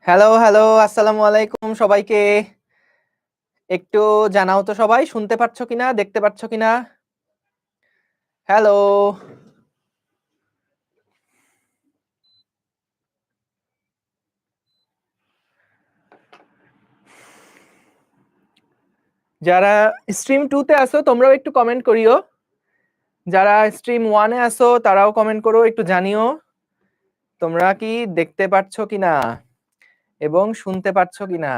Hello, hello, আসসালামু আলাইকুম সবাইকে। একটু জানাও তো সবাই শুনতে পাচ্ছ কিনা, দেখতে পাচ্ছ কিনা? হ্যালো। যারা স্ট্রিম 2 তে আছো তোমরাও একটু কমেন্ট করিও। যারা স্ট্রিম 1 এ আছো তারাও কমেন্ট করো, একটু জানিও তোমরা কি দেখতে পাচ্ছ কিনা এবং শুনতে পাচ্ছ কিনা।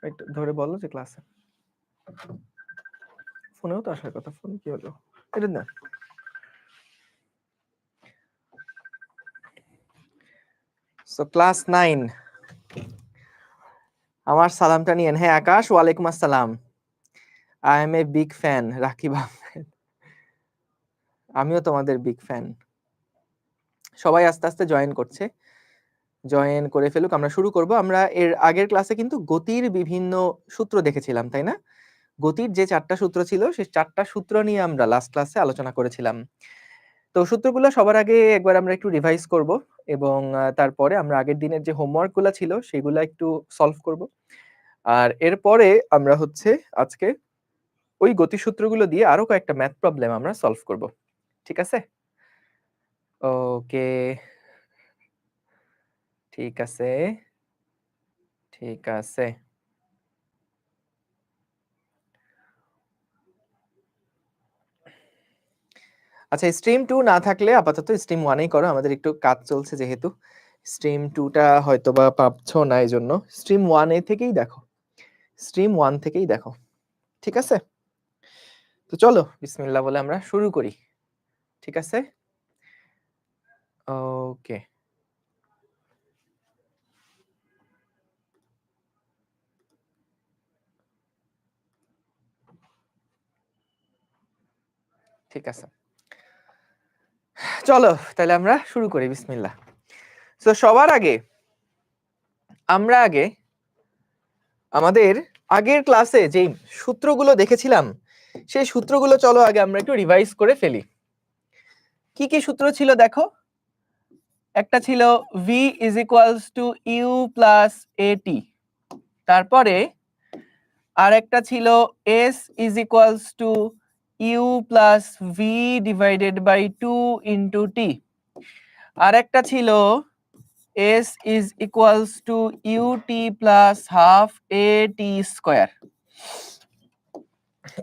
একটু ধরে বলো যে ক্লাসে। ফোনেও তো আসার কথা, ফোন কি হলো? এটা না। সো ক্লাস 9 আমার সালামটা নিয়েন। হ্যাঁ আকাশ, ওয়ালাইকুম আসসালাম। I M a big fan Rakib Ahmed. আমিও তোমাদের বিগ ফ্যান। সবাই আস্তে আস্তে জয়েন করছে, জয়েন করে ফেলুক, আমরা শুরু করব। আমরা এর আগের ক্লাসে কিন্তু গতির বিভিন্ন সূত্র দেখেছিলাম, তাই না? গতির যে 4টা সূত্র ছিল সেই 4টা সূত্র নিয়ে আমরা লাস্ট ক্লাসে আলোচনা করেছিলাম। তো সূত্রগুলো সবার আগে একবার আমরা একটু রিভাইজ করব এবং তারপরে আমরা আগের দিনের যে হোমওয়ার্কগুলো ছিল সেগুলো একটু সলভ করব। আর এরপরে আমরা হচ্ছে আজকে ওই গতি সূত্রগুলো দিয়ে আরো কয়েকটা ম্যাথ প্রবলেম আমরা সলভ করব। ঠিক আছে? ওকে, ঠিক আছে, ঠিক আছে। আচ্ছা, স্ট্রিম 2 না থাকলে আপাতত স্ট্রিম 1 এই করো, আমাদের একটু কাজ চলছে যেহেতু। স্ট্রিম 2 টা হয়তোবা পাচ্ছো না, এজন্য স্ট্রিম 1 এ থেকেই দেখো, স্ট্রিম 1 থেকেই দেখো। ঠিক আছে? তো চলো বিসমিল্লাহ বলে আমরা শুরু করি। ঠিক আছে? ওকে, ঠিক আছে, চলো তাহলে আমরা শুরু করি বিসমিল্লাহ। তো সবার আগে আমরা আমাদের আগের ক্লাসে যে সূত্রগুলো দেখেছিলাম সেই সূত্রগুলো চলো আগে আমরা একটু রিভাইজ করে ফেলি। কি কি সূত্র ছিল দেখো। একটা ছিল v is equals to u plus at, তারপরে আর একটা ছিল s is equals to u plus v divided by 2 into t, আর একটা ছিল s is equals to ut plus half at square,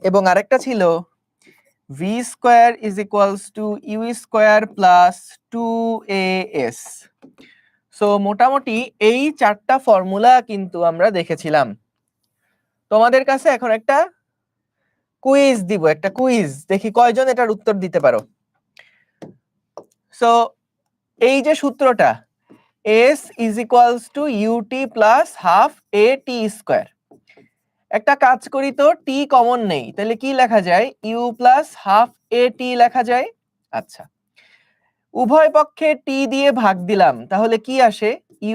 এবং আরেকটা ছিল v square is equals to u square plus 2as। So মোটামুটি এই 4টা ফর্মুলা কিন্তু আমরা দেখেছিলাম। তোমাদের কাছে এখন একটা কুইজ দিব, একটা কুইজ, দেখি কয়জন এটার উত্তর দিতে পারো। সো এই যে সূত্রটা s is equals to ut plus half at square, একটা কাজ করি তো, t কমন নেই, তাহলে কি লেখা যায়? u plus half at লেখা যায়। আচ্ছা, উভয় পক্ষে t দিয়ে ভাগ দিলাম, তাহলে কি আসে?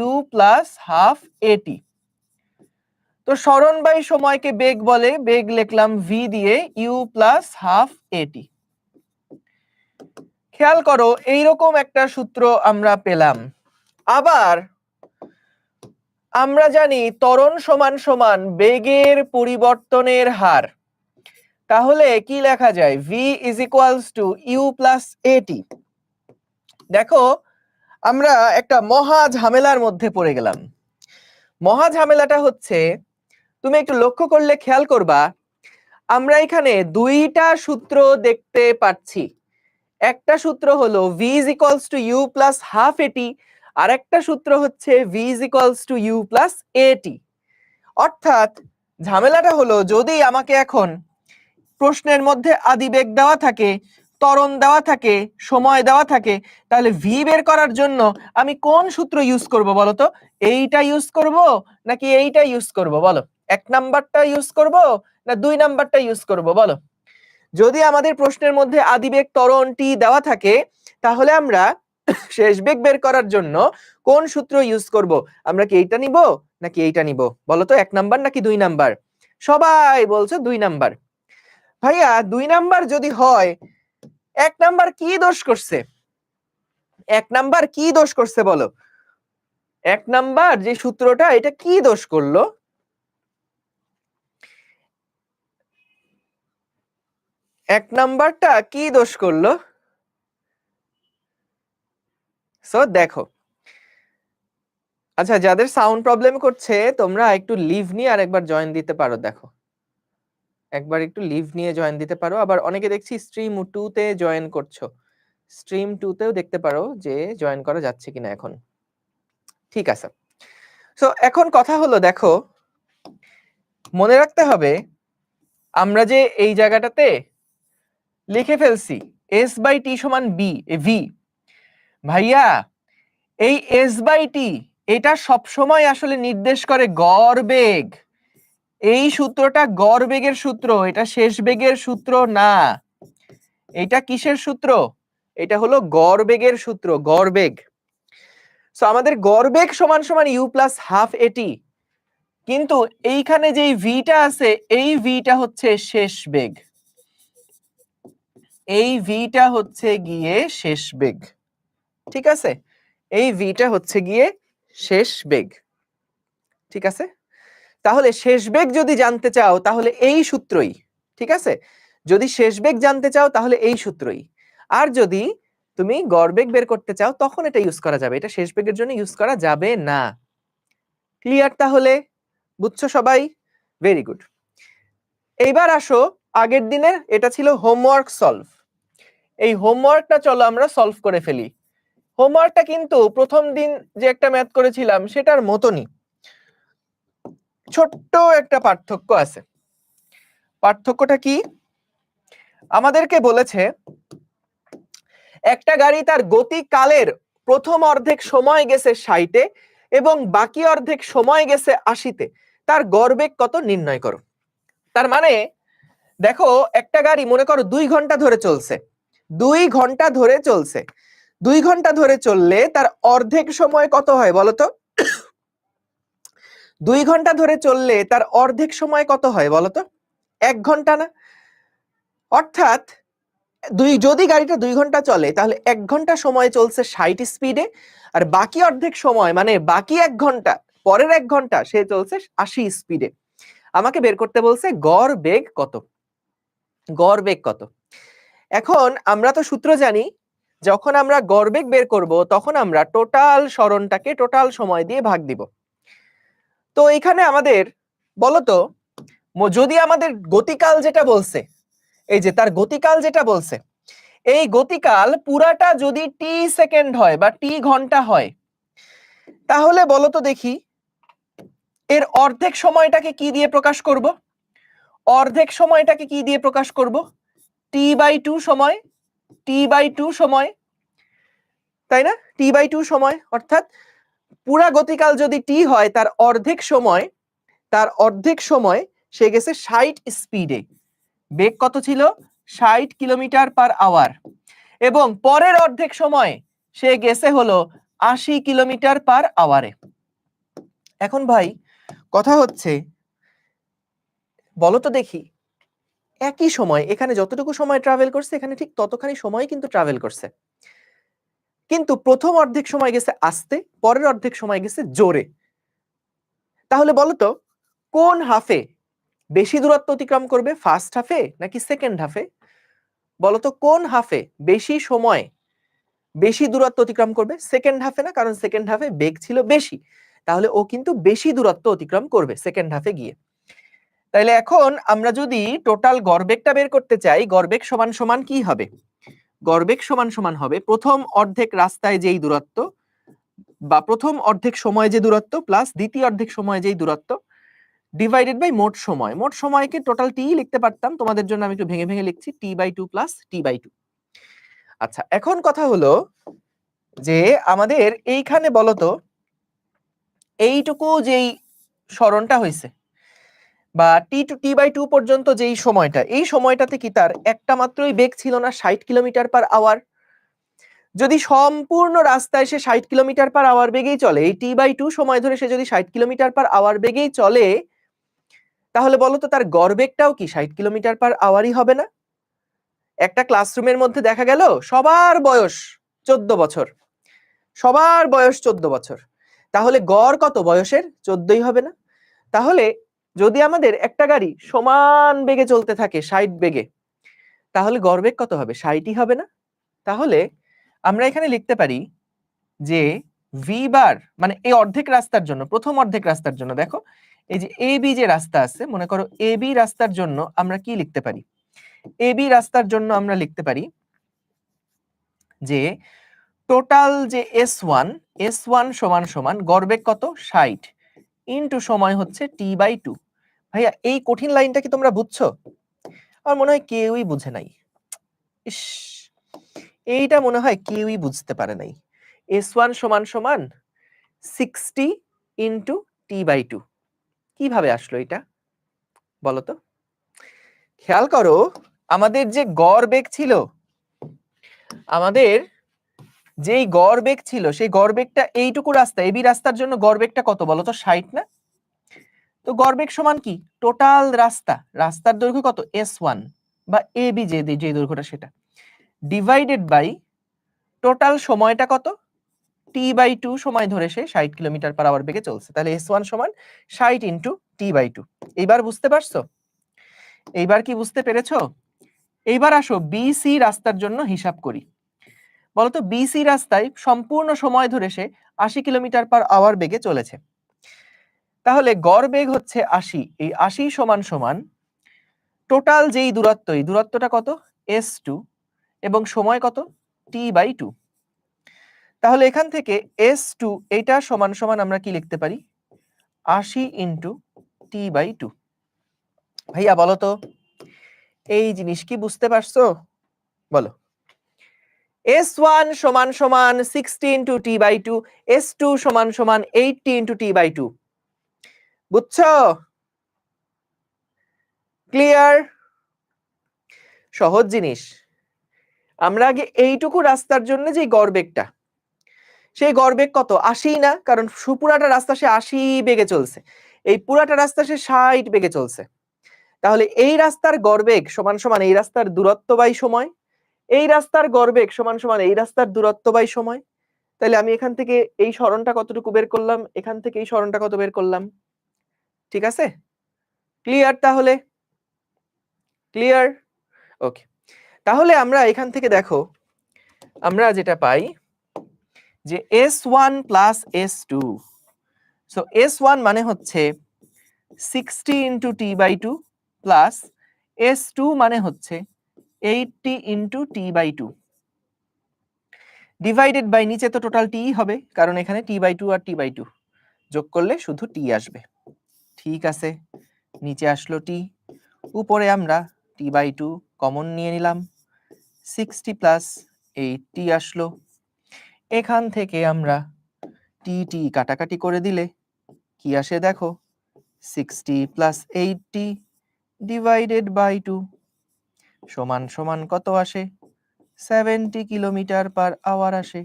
u plus half at। তো সরণ বাই সময়কে বেগ বলে, বেগ লিখলাম v দিয়ে u plus half at। খেয়াল করো এইরকম একটা সূত্র আমরা পেলাম। আবার আমরা জানি ত্বরণ সমান সমান বেগের পরিবর্তনের হার, তাহলে কি লেখা যায়? v is equals to u plus at। দেখো আমরা একটা মহা ঝামেলার মধ্যে পড়ে গেলাম। মহা ঝামেলাটা হচ্ছে, তুমি একটু লক্ষ্য করলে খেয়াল করবা, আমরা এখানে দুইটা সূত্র দেখতে পাচ্ছি। একটা সূত্র হলো v is equals to u plus half at, আর একটা সূত্র হচ্ছে v is equals to u plus at। অর্থাৎ ঝামেলাটা হলো, যদি আমাকে এখন প্রশ্নের মধ্যে আদিবেগ দেওয়া থাকে, ত্বরণ দেওয়া থাকে, সময় দেওয়া থাকে, তাহলে v বের করার জন্য আমি কোন সূত্র ইউজ করব বলো তো? এইটা ইউজ করব নাকি এইটা ইউজ করব বলো? 1 নাম্বারটা ইউজ করব না 2 নাম্বারটা ইউজ করব বলো? যদি আমাদের প্রশ্নের মধ্যে আদিবেগ ত্বরণ টি দেওয়া থাকে, তাহলে আমরা শেষ বেগ বের করার জন্য কোন সূত্র ইউজ করব? আমরা কি এইটা নিব নাকি এইটা নিব বলো তো? 1 নাম্বার নাকি 2 নাম্বার? সবাই বলছো 2 নাম্বার। ভাইয়া 2 নাম্বার যদি হয়, 1 নাম্বার কি দোষ করছে? 1 নাম্বার কি দোষ করছে বলো? এক নাম্বার যে সূত্রটা, এটা কি দোষ করলো? এক নাম্বারটা কি দোষ করলো? সো দেখো, আচ্ছা যাদের সাউন্ড প্রবলেম করছে তোমরা একটু লিভ নিয়ে আর একবার জয়েন দিতে পারো। দেখো একবার একটু লিভ নিয়ে জয়েন দিতে পারো। আবার অনেকে দেখছি স্ট্রিম 2 তে জয়েন করছো, স্ট্রিম 2 তেও দেখতে পারো যে জয়েন করা যাচ্ছে কিনা এখন। ঠিক আছে, সো এখন কথা হলো, দেখো মনে রাখতে হবে আমরা যে এই জায়গাটাতে লিখে ফেলছি s বাই টি সমান বি ভি, ভাইয়া এই s বাই টি এটা সবসময় আসলে নির্দেশ করে গড় বেগ। এই সূত্রটা গড় বেগের সূত্র, এটা শেষ বেগের সূত্র না। এটা কিসের সূত্র? এটা হলো গড় বেগের সূত্র, গড় বেগ। সো আমাদের গড় বেগ সমান সমান ইউ প্লাস হাফ এটি, কিন্তু এইখানে যেই ভিটা আছে এই ভিটা হচ্ছে শেষ বেগ, এই ভিটা হচ্ছে গিয়ে শেষ বেগ। ঠিক আছে, এই ভিটা হচ্ছে গিয়ে শেষ বেগ। ঠিক আছে, তাহলে শেষ বেগ যদি জানতে চাও তাহলে এই সূত্রই। ঠিক আছে, যদি শেষ বেগ জানতে চাও তাহলে এই সূত্রই। আর যদি তুমি গড় বেগ বের করতে চাও তখন এটা ইউজ করা যাবে, এটা শেষ বেগের জন্য ইউজ করা যাবে না। ক্লিয়ার? তাহলে বুঝছো সবাই? Very good. এইবার আসো আগের দিনের, এটা ছিল হোমওয়ার্ক সলভ। এই হোমওয়ার্কটা চলো আমরা সলভ করে ফেলি। হোমওয়ার্কটা কিন্তু প্রথম দিন যে একটা ম্যাথ করেছিলাম সেটার মতনই, ছোট্ট একটা পার্থক্য আছে। পার্থক্যটা কি? আমাদেরকে বলেছে একটা গাড়ি তার গতিকালের প্রথম অর্ধেক সময় গেছে 60-এ এবং বাকি অর্ধেক সময় গেছে 80-তে, তার গড় বেগ কত নির্ণয় করো। তার মানে দেখো একটা গাড়ি মনে করো 2 ঘন্টা ধরে চলছে, 2 ঘন্টা ধরে চলছে, 2 ঘন্টা ধরে চললে তার অর্ধেক সময় কত হয় বলো তো? 2 ঘন্টা ধরে চললে তার অর্ধেক সময় কত হয় বলো তো? 1 ঘন্টা না? অর্থাৎ যদি গাড়িটা 2 ঘন্টা চলে তাহলে 1 ঘন্টা সময় চলছে 60 স্পিডে, আর বাকি অর্ধেক সময় মানে বাকি 1 ঘন্টা, পরের 1 ঘন্টা সে চলছে 80 স্পিডে। আমাকে বের করতে বলছে গড় বেগ কত। গড় বেগ কত? এখন আমরা তো সূত্র জানি, যখন আমরা গড় বেগ বের করব তখন আমরা টোটাল সরণটাকে টোটাল সময় দিয়ে ভাগ দিব। তো এখানে আমাদের বলতো, যদি আমাদের গতিকাল যেটা বলছে, এই যে তার গতিকাল যেটা বলছে, এই গতিকাল পুরাটা যদি টি সেকেন্ড হয় বা টি ঘন্টা হয়, তাহলে বলতো দেখি এর অর্ধেক সময়টাকে কি দিয়ে প্রকাশ করব? অর্ধেক সময়টাকে কি দিয়ে প্রকাশ করব? টি বাই 2 সময়, টি বাই 2 সময়, তাই না? টি বাই 2 সময়, অর্থাৎ পুরা গতিকাল যদি টি হয় তার অর্ধেক সময়, তার অর্ধেক সময় সে গেছে 60 স্পিডে। বেগ কত ছিল? 60 কিলোমিটার পার আওয়ার। এবং পরের অর্ধেক সময় সে গেছে হলো 80 কিলোমিটার পার আওয়ারে। এখন ভাই কথা হচ্ছে, বলো তো দেখি একই সময় এখানে যতটুকু সময় ট্রাভেল করছে এখানে ঠিক ততখানি সময় কিন্তু ট্রাভেল করছে, কিন্তু প্রথম অর্ধেক সময় গেছে আস্তে, পরের অর্ধেক সময় গেছে জোরে। তাহলে বলো তো কোন হাফে বেশি দূরত্ব অতিক্রম করবে, ফার্স্ট হাফে নাকি সেকেন্ড হাফে? বলতো কোন হাফে বেশি সময় বেশি দূরত্ব অতিক্রম করবে? সেকেন্ড হাফে না, কারণ সেকেন্ড হাফে বেগ ছিল বেশি, তাহলে ও কিন্তু বেশি দূরত্ব অতিক্রম করবে সেকেন্ড হাফে গিয়ে। তাইলে এখন আমরা যদি টোটাল গড়বেগটা বের করতে চাই, গড়বেগ সমান সমান কি হবে? গড়বেগ সমান সমান হবে প্রথম অর্ধেক রাস্তায় যেই দূরত্ব বা প্রথম অর্ধেক সময় যে দূরত্ব প্লাস দ্বিতীয় অর্ধেক সময় যেই দূরত্ব ডিভাইডেড বাই মোট সময়। মোট সময়কে টোটাল টি লিখতে পারতাম, তোমাদের জন্য আমি একটু ভেঙে ভেঙে লিখছি, টি বাই 2 প্লাস টি বাই 2। আচ্ছা এখন কথা হলো যে আমাদের এইখানে বলতো এইটুকু যেই সরণটা হয়েছে বা টি বাই 2 পর্যন্ত যেই সময়টা, এই সময়টাতে কি তার একটা মাত্রই বেগ ছিল না 60 কিলোমিটার পার আওয়ার? যদি সম্পূর্ণ রাস্তায় সে 60 কিলোমিটার পার আওয়ার বেগেই চলে, এই টি বাই 2 সময় ধরে সে যদি 60 কিলোমিটার পার আওয়ার বেগেই চলে, তাহলে বলতো তার গড় বেগটাও কি 60 কিলোমিটার পার আওয়ারই হবে না? একটা ক্লাসরুমের মধ্যে দেখা গেল সবার বয়স 14 বছর, সবার বয়স 14 বছর, তাহলে গড় কত বয়সের? 14ই হবে না? তাহলে যদি আমাদের একটা গাড়ি সমান বেগে চলতে থাকে 60 বেগে, তাহলে গড় বেগ কত হবে? 60ই হবে না? তাহলে আমরা এখানে লিখতে পারি যে ভি বার মানে এই অর্ধেক রাস্তার জন্য, প্রথম অর্ধেক রাস্তার জন্য দেখো এই যে এ বি যে রাস্তা আছে, মনে করো এ বি রাস্তার জন্য আমরা কি লিখতে পারি? এ বি রাস্তার জন্য আমরা লিখতে পারি যে টোটাল যে S1 সমান সমান গড় বেগ কত? 60 ইনটু সময় হচ্ছে t/2। ভাইয়া এই কঠিন লাইনটা কি তোমরা বুঝছো? আমার মনে হয় কেউই বুঝে নাই। ইস, এইটা মনে হয় কেউই বুঝতে পারে নাই। S1 সমান সমান 60 ইনটু t/2 কিভাবে আসলো এটা বলো তো? খেয়াল করো, আমাদের যে গড় বেগ ছিল, আমাদের যেই গড় বেগ ছিল সেই গড় বেগটা এইটুকু রাস্তা এবি রাস্তার জন্য গড় বেগটা কত বলো তো? 60 না? তো গড় বেগ সমান কি? টোটাল রাস্তার দৈর্ঘ্য কত? S1 বা এবি যে দৈর্ঘ্যটা সেটা ডিভাইডেড বাই টোটাল সময়টা কত? t/2 সময় ধরে সে 60 কিলোমিটার পার আওয়ার বেগে চলছে। তাহলে S1 সমান 60 ইনটু t/2। এইবার বুঝতে পারছো? এইবার কি বুঝতে পেরেছো? এইবার আসো বিসি রাস্তার জন্য হিসাব করি। বলতো বিসি রাস্তায় সম্পূর্ণ সময় ধরে সে 80 কিলোমিটার পার আওয়ার বেগে চলেছে। তাহলে গড় বেগ হচ্ছে 80, এই 80 সমান সমান টোটাল যেই দূরত্ব, এই দূরত্বটা কত? S2 এবং সময় কত? t/2। তাহলে এখান থেকে S2 এইটা সমান সমান আমরা কি লিখতে পারি? 80 ইনটু t/2। ভাইয়া বলো তো এই জিনিস কি বুঝতে পারছো? বলো। S1 সমান সমান 60 ইনটু t/2, S2 সমান সমান 80 ইনটু t/2। বুঝছো? ক্লিয়ার? সহজ জিনিস। আমরা আগে এইটুকু রাস্তার জন্য যে গড় বেগটা, সেই গড় বেগ কত? 80 না? কারণ পুরাটা রাস্তা সে 80 বেগে চলছে, এই পুরাটা রাস্তা সে 60 বেগে চলছে। তাহলে এই রাস্তার গড় বেগ সমান সমান এই রাস্তার দূরত্ব বাই সময়, এই রাস্তার গড় বেগ সমান সমান এই রাস্তার দূরত্ব বাই সময়। তাহলে আমি এখান থেকে এই সরণটা কতটুকু বের করলাম, এখান থেকে এই সরণটা কত বের করলাম। ঠিক আছে? ক্লিয়ার? তাহলে ক্লিয়ার? ওকে, তাহলে আমরা এখান থেকে দেখো আমরা যেটা পাই যে S1 plus S2, so S1 মানে হচ্ছে 60 ইনটু t/2 প্লাস S2 মানে হচ্ছে 80 ইনটু t/2 ডিভাইডেড বাই নিচে তো টোটাল t হবে, কারণ এখানে t/2 আর t/2 যোগ করলে শুধু t আসবে। ঠিক আছে, নিচে আসলো t, উপরে আমরা t/2 কমন নিয়ে নিলাম, 60 প্লাস 80 আসলো। এখান থেকে আমরা t কাটাকাটি করে দিলে কি আসে দেখো? 60 প্লাস 80 ডিভাইডেড বাই 2 সমান সমান কত আসে? 70 কিলোমিটার পার আওয়ার আসে।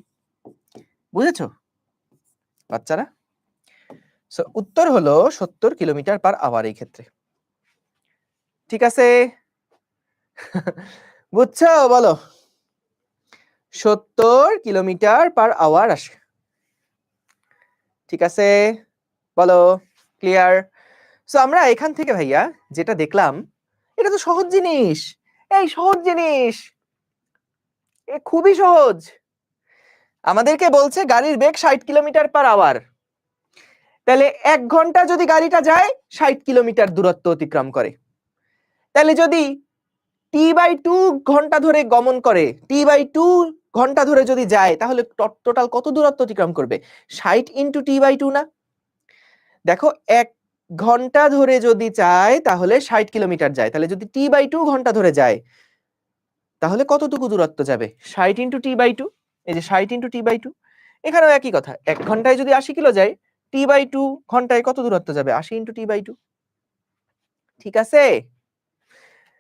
বুঝেছো বাচ্চারা? সো উত্তর হলো 70 কিলোমিটার পার আওয়ার এই ক্ষেত্রে। ঠিক আছে? বুঝছো? বলো। 70 কিলোমিটার পার আওয়ার আসে। ঠিক আছে? বলো। ক্লিয়ার? সো আমরা এখান থেকে ভাইয়া যেটা দেখলাম, এটা তো সহজ জিনিস। এই সহজ জিনিস, এ খুবই সহজ। আমাদেরকে বলছে গাড়ির বেগ 60 কিলোমিটার পার আওয়ার, তাহলে 1 ঘন্টা যদি গাড়িটা যায় 60 কিলোমিটার দূরত্ব অতিক্রম করে, তাহলে যদি t/2 ঘন্টা ধরে গমন করে, t/2 ঘন্টা ধরে যদি যায়, তাহলে টোটাল কত দূরত্ব অতিক্রম করবে? 60 ইনটু t/2 না? দেখো 1 ঘন্টা ধরে যদি যায় তাহলে 60 কিলোমিটার যায়, তাহলে যদি t/2 ঘন্টা ধরে যায় তাহলে কতটুকু দূরত্ব যাবে? 60 ইনটু t/2। এই যে 60 ইনটু t/2, এখানেও একই কথা, 1 ঘন্টায় যদি 80 কিলো যায়, t/2 ঘন্টায় কত দূরত্ব যাবে? 80 ইনটু t/2। ঠিক আছে?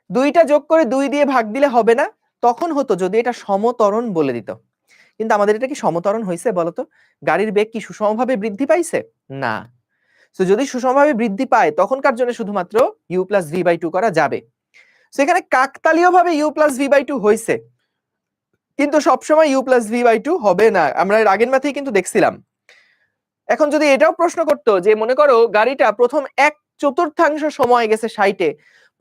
দুইটা যোগ করে 2 দিয়ে ভাগ দিলে হবে না, তখন হতো যদি এটা সমত্বরণ বলে দিত। কিন্তু আমাদের এটা কি সমত্বরণ হয়েছে বলতো? গাড়ির বেগ কি সুষমভাবে বৃদ্ধি পাইছে? না। সো যদি সুষমভাবে বৃদ্ধি পায় তখনকার জন্য শুধুমাত্র u প্লাস v/2 করা যাবে। সো এখানে কাকতালীয়ভাবে u প্লাস v/2 হয়েছে, কিন্তু সবসময় u প্লাস v/2 হবে না। আমরা এর আগের ম্যাথেই কিন্তু দেখছিলাম এখন যদি এটাও প্রশ্ন করতো যে মনে করো গাড়িটা প্রথম 1/4 সময় গেছে 60-এ,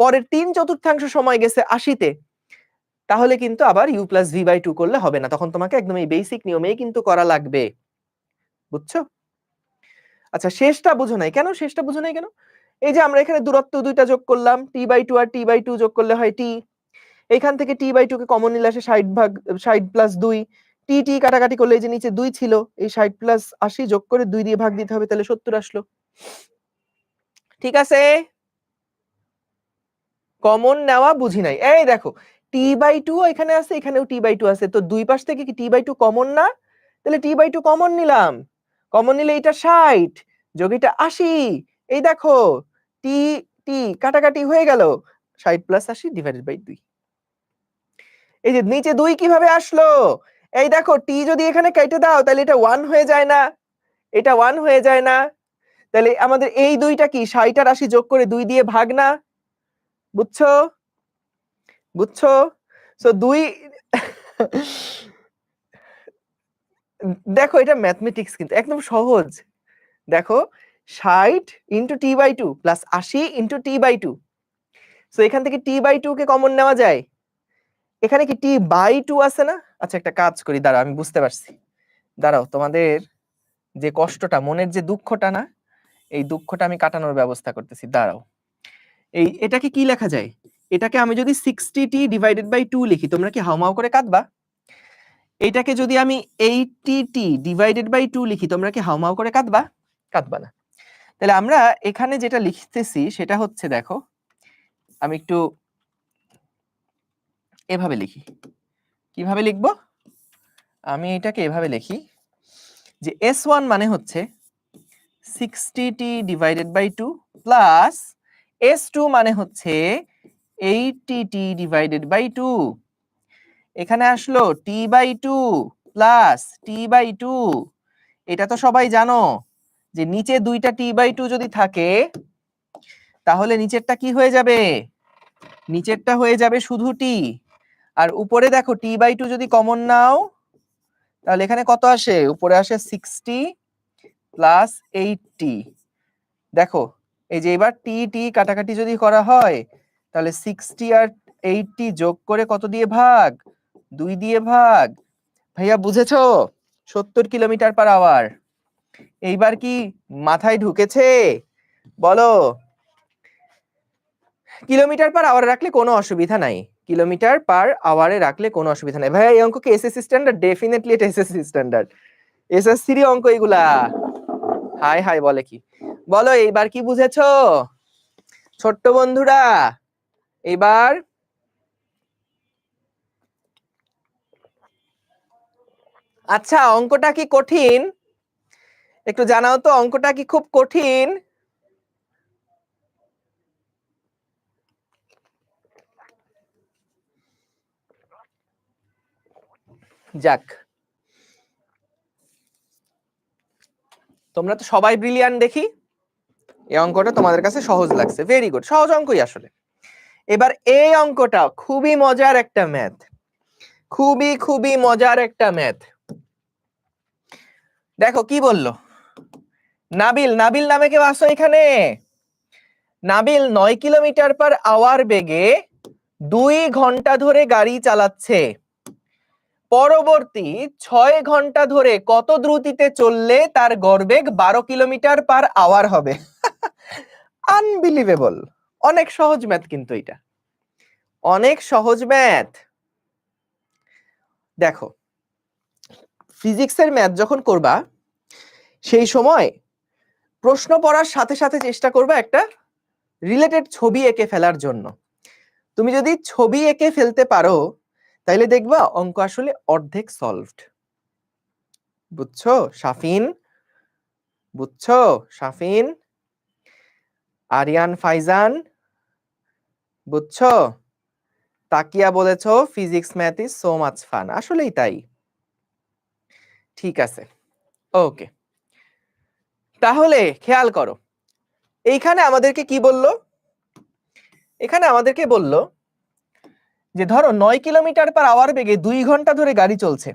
পরের 3/4 সময় গেছে 80-তে, তাহলে কিন্তু আবার u প্লাস v/2 করলে হবে না, তখন তোমাকে একদম এই বেসিক নিয়মেই কিন্তু করা লাগবে। বুঝছো? আচ্ছা, শেষটা বুঝো নাই কেন? শেষটা বুঝো নাই কেন? এই যে আমরা এখানে দূরত্ব দুইটা যোগ করলাম, t/2 আর t/2 যোগ করলে হয় t। এখান থেকে t/2 কে কমন নিলে আসে 60 প্লাস 2। t কাটাকাটি করলে এই যে নিচে 2 ছিল, এই 60 প্লাস 80 যোগ করে 2 দিয়ে ভাগ দিতে হবে, তাহলে 70 আসলো। ঠিক আছে, কমন নেওয়া বুঝি নাই। এই দেখো t/2 এখানে আছে, এখানেও t/2 আছে, তো দুই পাশ থেকে কি t/2 কমন না? তাহলে t/2 কমন নিলাম, কমন নিলে এটা 60 যোগ এটা 80, এই দেখো t t কাটাকাটি হয়ে গেল, 60 প্লাস 80 ডিভাইডেড বাই 2। এই যে নিচে 2 কিভাবে আসলো? এই দেখো t যদি এখানে কেটে দাও তাহলে এটা 1 হয়ে যায় না, এটা 1 হয়ে যায় না, তাহলে আমাদের এই দুইটা কি 60 আর 80 যোগ করে 2 দিয়ে ভাগ না? বুঝছো? বুঝছো? সো 2 দেখো এটা ম্যাথমেটিক্স কিন্তু একদম সহজ। দেখো 60 into t/2 plus 80 into t/2, so এখান থেকে t/2 কে কমন নেওয়া যায়, এখানে কি t/2 আছে না? আচ্ছা একটা কাজ করি, দাঁড়াও আমি বুঝতে পারছি, দাঁড়াও, তোমাদের যে কষ্টটা, মনের যে দুঃখটা না, এই দুঃখটা আমি কাটানোর ব্যবস্থা করতেছি, দাঁড়াও। এটাকে কি লেখা যায়? এটাকে আমি যদি 60t ডিভাইডেড বাই 2 লিখি, তোমরা কি হাউমাউ করে কাঁদবা? এইটাকে যদি আমি 80t ডিভাইডেড বাই 2 লিখি, তোমরা কি হাউমাউ করে কাঁদবা? কাঁদবা না। তাহলে আমরা এখানে যেটা লিখতেছি সেটা হচ্ছে, দেখো আমি একটু এভাবে লিখি। কিভাবে লিখবো? আমি এটাকে এভাবে লিখি যে s1 মানে হচ্ছে 60t divided by 2 plus s2 মানে হচ্ছে 80t ডিভাইডেড বাই 2। এখানে আসলো t/2 প্লাস t/2, এটা তো সবাই জানো যে নিচে দুইটা t/2 যদি থাকে তাহলে নিচেরটা কি হয়ে যাবে? নিচেরটা হয়ে যাবে শুধু t, আর উপরে দেখো t/2 যদি কমন নাও তাহলে এখানে কত আসে? উপরে আসে 60 প্লাস 80। দেখো এই যে এবার t t কাটাকাটি যদি করা হয় তাহলে 60 আর 80 যোগ করে কত দিয়ে ভাগ? 2 দিয়ে ভাগ। ভাইয়া বুঝেছো? 70 কিলোমিটার পার আওয়ার। এইবার কি মাথায় ঢুকেছে? বলো। কিলোমিটার পার আওয়ারে রাখলে কোনো অসুবিধা নাই, কিলোমিটার পার আওয়ারে রাখলে কোনো অসুবিধা নাই। ভাইয়া এই অঙ্ক কি এসএসসি স্ট্যান্ডার্ড? ডেফিনেটলি এটা এসএসসি স্ট্যান্ডার্ড, এসএসসি অঙ্ক এগুলা। হাই হাই বলে কি? বলো এইবার কি বুঝেছো ছোট্ট বন্ধুরা? এইবার আচ্ছা অঙ্কটা কি কঠিন? একটু জানাও তো, অঙ্কটা কি খুব কঠিন? যাক, তোমরা তো সবাই ব্রিলিয়ান্ট দেখি, এই অঙ্কটা তোমাদের কাছে সহজ লাগছে, ভেরি গুড, সহজ অঙ্কই আসলে। এবার এই অঙ্কটা খুবই মজার একটা ম্যাথ, খুবই খুবই মজার একটা ম্যাথ। দেখো কি বললো নাবিল, নাবিল নামে কেউ আসো এখানে? নাবিল 9 কিলোমিটার পার আওয়ার বেগে 2 ঘন্টা ধরে গাড়ি চালাচ্ছে, পরবর্তী 6 ঘন্টা ধরে কত দ্রুতিতে চললে তার গড়বেগ 12 কিলোমিটার পার আওয়ার হবে? আনবিলিভেবল। অনেক সহজ ম্যাথ কিন্তু এটা, অনেক সহজ ম্যাথ। দেখো ফিজিক্সের ম্যাথ যখন করবা সেই সময় প্রশ্ন পড়ার সাথে সাথে চেষ্টা করবা একটা রিলেটেড ছবি এঁকে ফেলার জন্য। তুমি যদি ছবি এঁকে ফেলতে পারো তাইলে দেখবা অঙ্ক আসলে অর্ধেক সলভড। বুঝছো শাফিন? বুঝছো শাফিন, আরিয়ান, ফাইজান? বুঝছো? তাকিয়া বলেছো physics math is so much fun, আসলেই তাই। ঠিক আছে, ওকে, তাহলে খেয়াল করো এইখানে আমাদেরকে কি বললো? এখানে আমাদেরকে বললো যে ধরো 9 কিলোমিটার পার আওয়ার বেগে 2 ঘন্টা ধরে গাড়ি চলছে,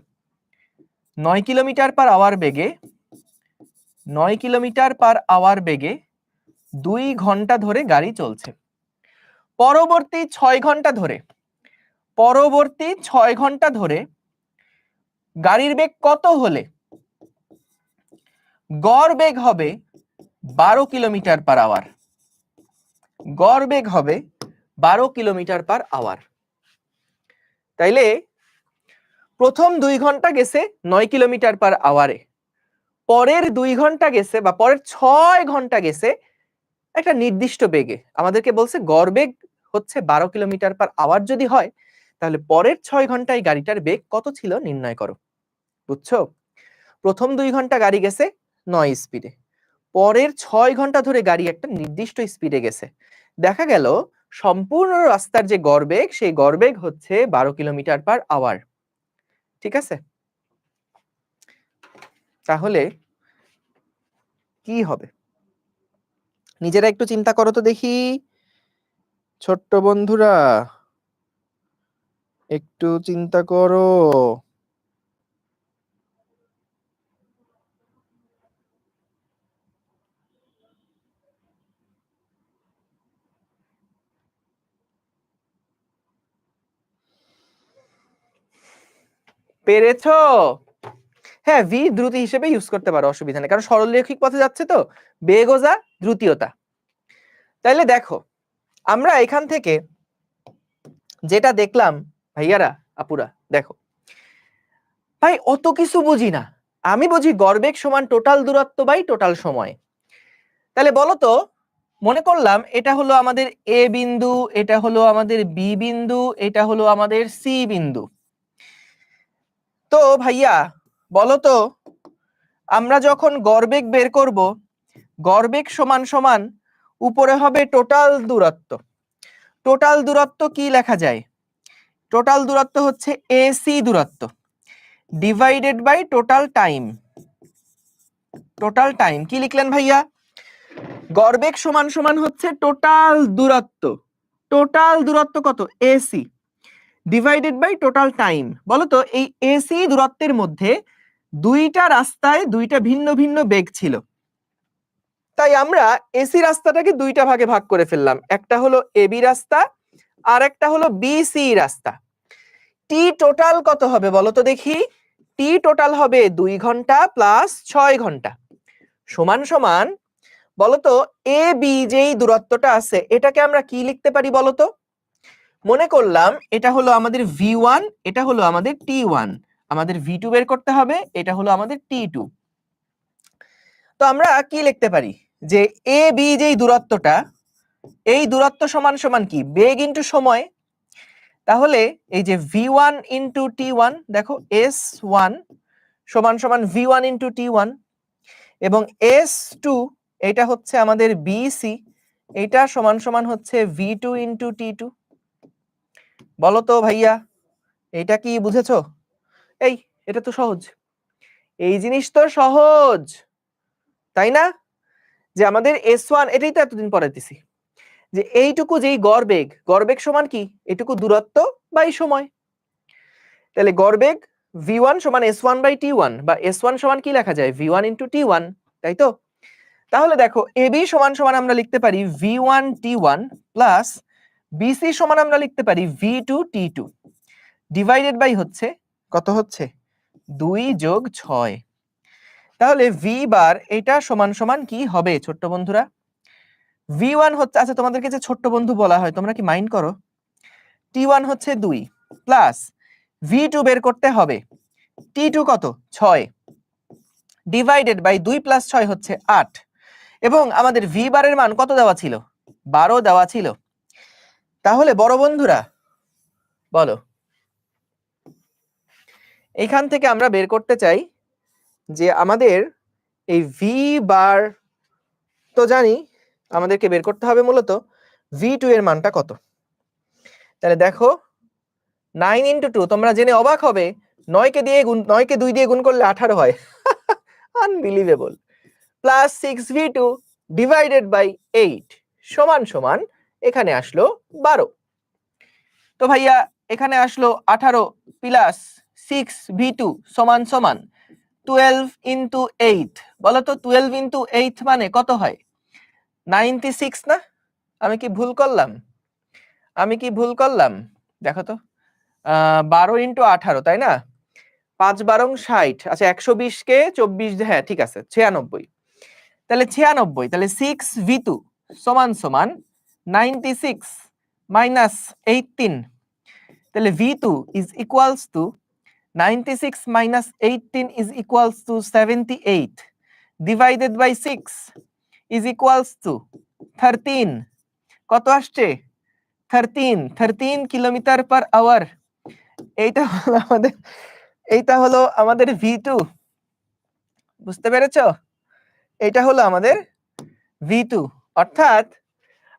9 কিলোমিটার পার আওয়ার বেগে 9 কিলোমিটার পার আওয়ার বেগে 2 ঘন্টা ধরে গাড়ি চলছে। পরবর্তী 6 ঘন্টা ধরে গাড়ির বেগ কত হলে গড় বেগ হবে 12 কিলোমিটার পার আওয়ার? গড় বেগ হবে 12 কিলোমিটার পার আওয়ার। তাইলে প্রথম 2 ঘন্টা গেছে 9 কিলোমিটার পার আওয়ারে, পরের 2 ঘন্টা গেছে বা পরের 6 ঘন্টা গেছে একটা নির্দিষ্ট বেগে। আমাদেরকে বলছে গড় বেগ হচ্ছে 12 কিলোমিটার পার আওয়ার যদি হয়, তাহলে পরের 6 ঘন্টায় গাড়িটার বেগ কত ছিল নির্ণয় করো। বুঝছো? প্রথম 2 ঘন্টা গাড়ি গেছে 9 স্পিডে, পরের 6 ঘন্টা ধরে গাড়ি একটা নির্দিষ্ট স্পিডে গেছে। দেখা গেল সম্পূর্ণ রাস্তার যে গড়বেগ, সেই গড়বেগ হচ্ছে 12 কিলোমিটার পার আওয়ার। ঠিক আছে? তাহলে কি হবে নিজেরা একটু চিন্তা করো তো দেখি। ছোট্ট বন্ধুরা একটু চিন্তা করো। পেরেছো? হ্যাঁ, ভি দ্রুতি হিসেবে ইউজ করতে পারো, অসুবিধা নেই, কারণ সরলরৈখিক পথে যাচ্ছে তো, বেগ ও যা দ্রুতীয়তা। তাইলে দেখো আমরা এখান থেকে যেটা দেখলাম ভাইয়ারা আপুরা, দেখো ভাই অত কিছু বুঝি না, আমি বুঝি গড়বেগ সমান টোটাল দূরত্ব বাই টোটাল সময়। তাহলে বলো তো, মনে করলাম এটা হলো আমাদের এ বিন্দু, এটা হলো আমাদের বি বিন্দু, এটা হলো আমাদের সি বিন্দু। তো ভাইয়া বলো তো, আমরা যখন গড়বেগ বের করব, গড়বেগ সমান সমান উপরে হবে টোটাল দূরত্ব। টোটাল দূরত্ব কি লেখা যায়? টোটাল দূরত্ব হচ্ছে এসি দূরত্ব divided by total time. Total time কি লিখলেন ভাইয়া? গড়বেগ সমান সমান হচ্ছে টোটাল দূরত্ব। টোটাল দূরত্ব কত? AC divided by total time. বলো তো এই এসি দূরত্বের মধ্যে দুইটা রাস্তায় দুইটা ভিন্ন ভিন্ন বেগ ছিল, তাই আমরা এসি রাস্তাটাকে দুইটা ভাগে ভাগ করে ফেললাম। একটা হলো এবি রাস্তা আর একটা হলো বিসি রাস্তা। টি টোটাল কত হবে বলো তো দেখি? টি টোটাল হবে 2 ঘন্টা প্লাস 6 ঘন্টা সমান সমান, বলতো এ বি যেই দূরত্বটা আছে এটাকে আমরা কি লিখতে পারি বলতো? মনে করলাম এটা হলো আমাদের V1, এটা হলো আমাদের T1, আমাদের V2 বের করতে হবে, এটা হলো আমাদের T2। তো আমরা কি লিখতে পারি যে এ বি যেই দূরত্বটা, এই দূরত্ব সমান সমান কি বেগ ইনটু সময়। তাহলে এই যে V1 ইনটু T1, দেখো S1 সমান সমান V1 ইনটু T1, এবং S2 এটা হচ্ছে আমাদের BC, এটা সমান সমান হচ্ছে V2 ইনটু T2। বলো তো ভাইয়া এটা কি বুঝেছো? এই এটা তো সহজ, এই জিনিস তো সহজ, তাই না? যে আমাদের S1, এটাই তো এতদিন পড়াইতেছি, যে এইটুকু যেই গড়বেগ, গড়বেগ সমান কি এটুকু দূরত্ব বাই সময়। তাহলে গড়বেগ V1 সমান S1 বাই T1, বা S1 সমান কি লেখা যায় V1 ইনটু T1, তাই তো? তাহলে দেখো AB সমান সমান আমরা লিখতে পারি V1 T1 প্লাস BC সমান আমরা লিখতে পারি V2 T2 ডিভাইডেড বাই হচ্ছে কত হচ্ছে 2 যোগ 6। তাহলে V বার এটা সমান সমান কি হবে ছোট্ট বন্ধুরা? V1 হচ্ছে, আচ্ছা তোমাদেরকে যে ছোট্ট বন্ধু বলা হয় তোমরা কি মাইন্ড করো? T1 হচ্ছে 2 প্লাস V2 বের করতে হবে, T2 কত 6 ডিভাইডেড বাই 2 প্লাস 6 হচ্ছে 8, এবং আমাদের V বারের মান কত দেওয়া ছিল? 12 দেওয়া ছিল। তাহলে বড় বন্ধুরা বলো, এইখান থেকে আমরা বের করতে চাই যে আমাদের এই V বার তো জানি, আমাদেরকে বের করতে হবে মূলত V2 এর মানটা কত। তাহলে দেখো 9 ইন্টু 2, তোমরা জেনে অবাক হবে 9 কে 2 দিয়ে গুণ করলে 18 হয়, unbelievable, plus 6V2 divided by 8 সমান সমান এখানে আসলো 12। তো ভাইয়া এখানে আসলো 18 প্লাস 6V2 সমান সমান 12 ইন্টু 8, বলো তো 12 ইন্টু 8 মানে কত হয়? 96 না? আমি কি ভুল করলাম? দেখো তো, 12 ইন্টু 18, তাই না? 5 12 60, আচ্ছা 120 কে 24, হ্যাঁ ঠিক আছে 96। তাহলে 96, তাহলে 6v2 সমান সমান 96 মাইনাস 18, তাহলে v2 is equals two 96 minus 18 is equals to 78 divided by 6 is equals to 13, কত আসছে? 13 কিলোমিটার পার আওয়ার। এইটা হলো আমাদের V2, বুঝতে পেরেছো? এটা হলো আমাদের V2, অর্থাৎ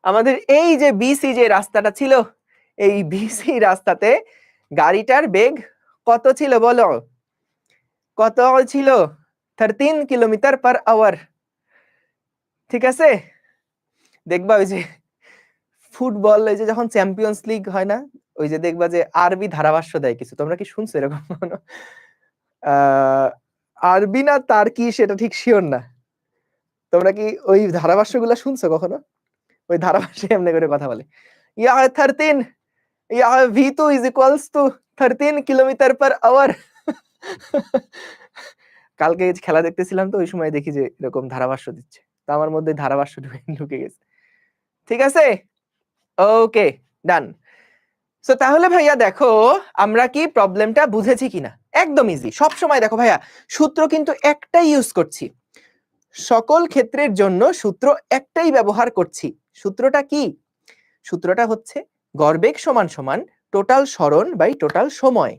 আমাদের এই যে BC যে রাস্তাটা ছিল, এই BC রাস্তাতে গাড়িটার বেগ কত ছিল বলো? কত ছিল? 13 কিলোমিটার পার আওয়ার। ঠিক আছে? দেখবা ওই যে ফুটবল, এই যে যখন চ্যাম্পিয়ন্স লিগ হয় না, ওই যে দেখবা যে আরবি ধারাভাষ্য দেয় কিছু, তোমরা কি শুনছো এরকম কোনো? আরবি না তার কি সেটা ঠিক শিওর না, তোমরা কি ওই ধারাভাষ্যগুলো শুনছো কখনো? ওই ধারাভাষ্যে এমনি করে কথা বলে, yeah 13, yeah V2 is equals to 13 kilometre per hour. কালকে খেলা দেখতেছিলাম তো, ওই সময় দেখি যে এরকম ধারাভাষ্য দিচ্ছে, তো আমার মধ্যে ধারাভাষ্য ঢুকে গেছে। ঠিক আছে, ওকে, ডান। সো তাহলে ভাইয়া দেখো আমরা কি প্রবলেমটা বুঝেছি কিনা? একদম ইজি। সব সময় দেখো ভাইয়া, সূত্র কিন্তু একটাই ইউজ করছি, সকল ক্ষেত্রের জন্য সূত্র একটাই ব্যবহার করছি। সূত্রটা কি? সূত্রটা হচ্ছে গড়বেগ সমান সমান টোটাল সরণ বাই টোটাল সময়,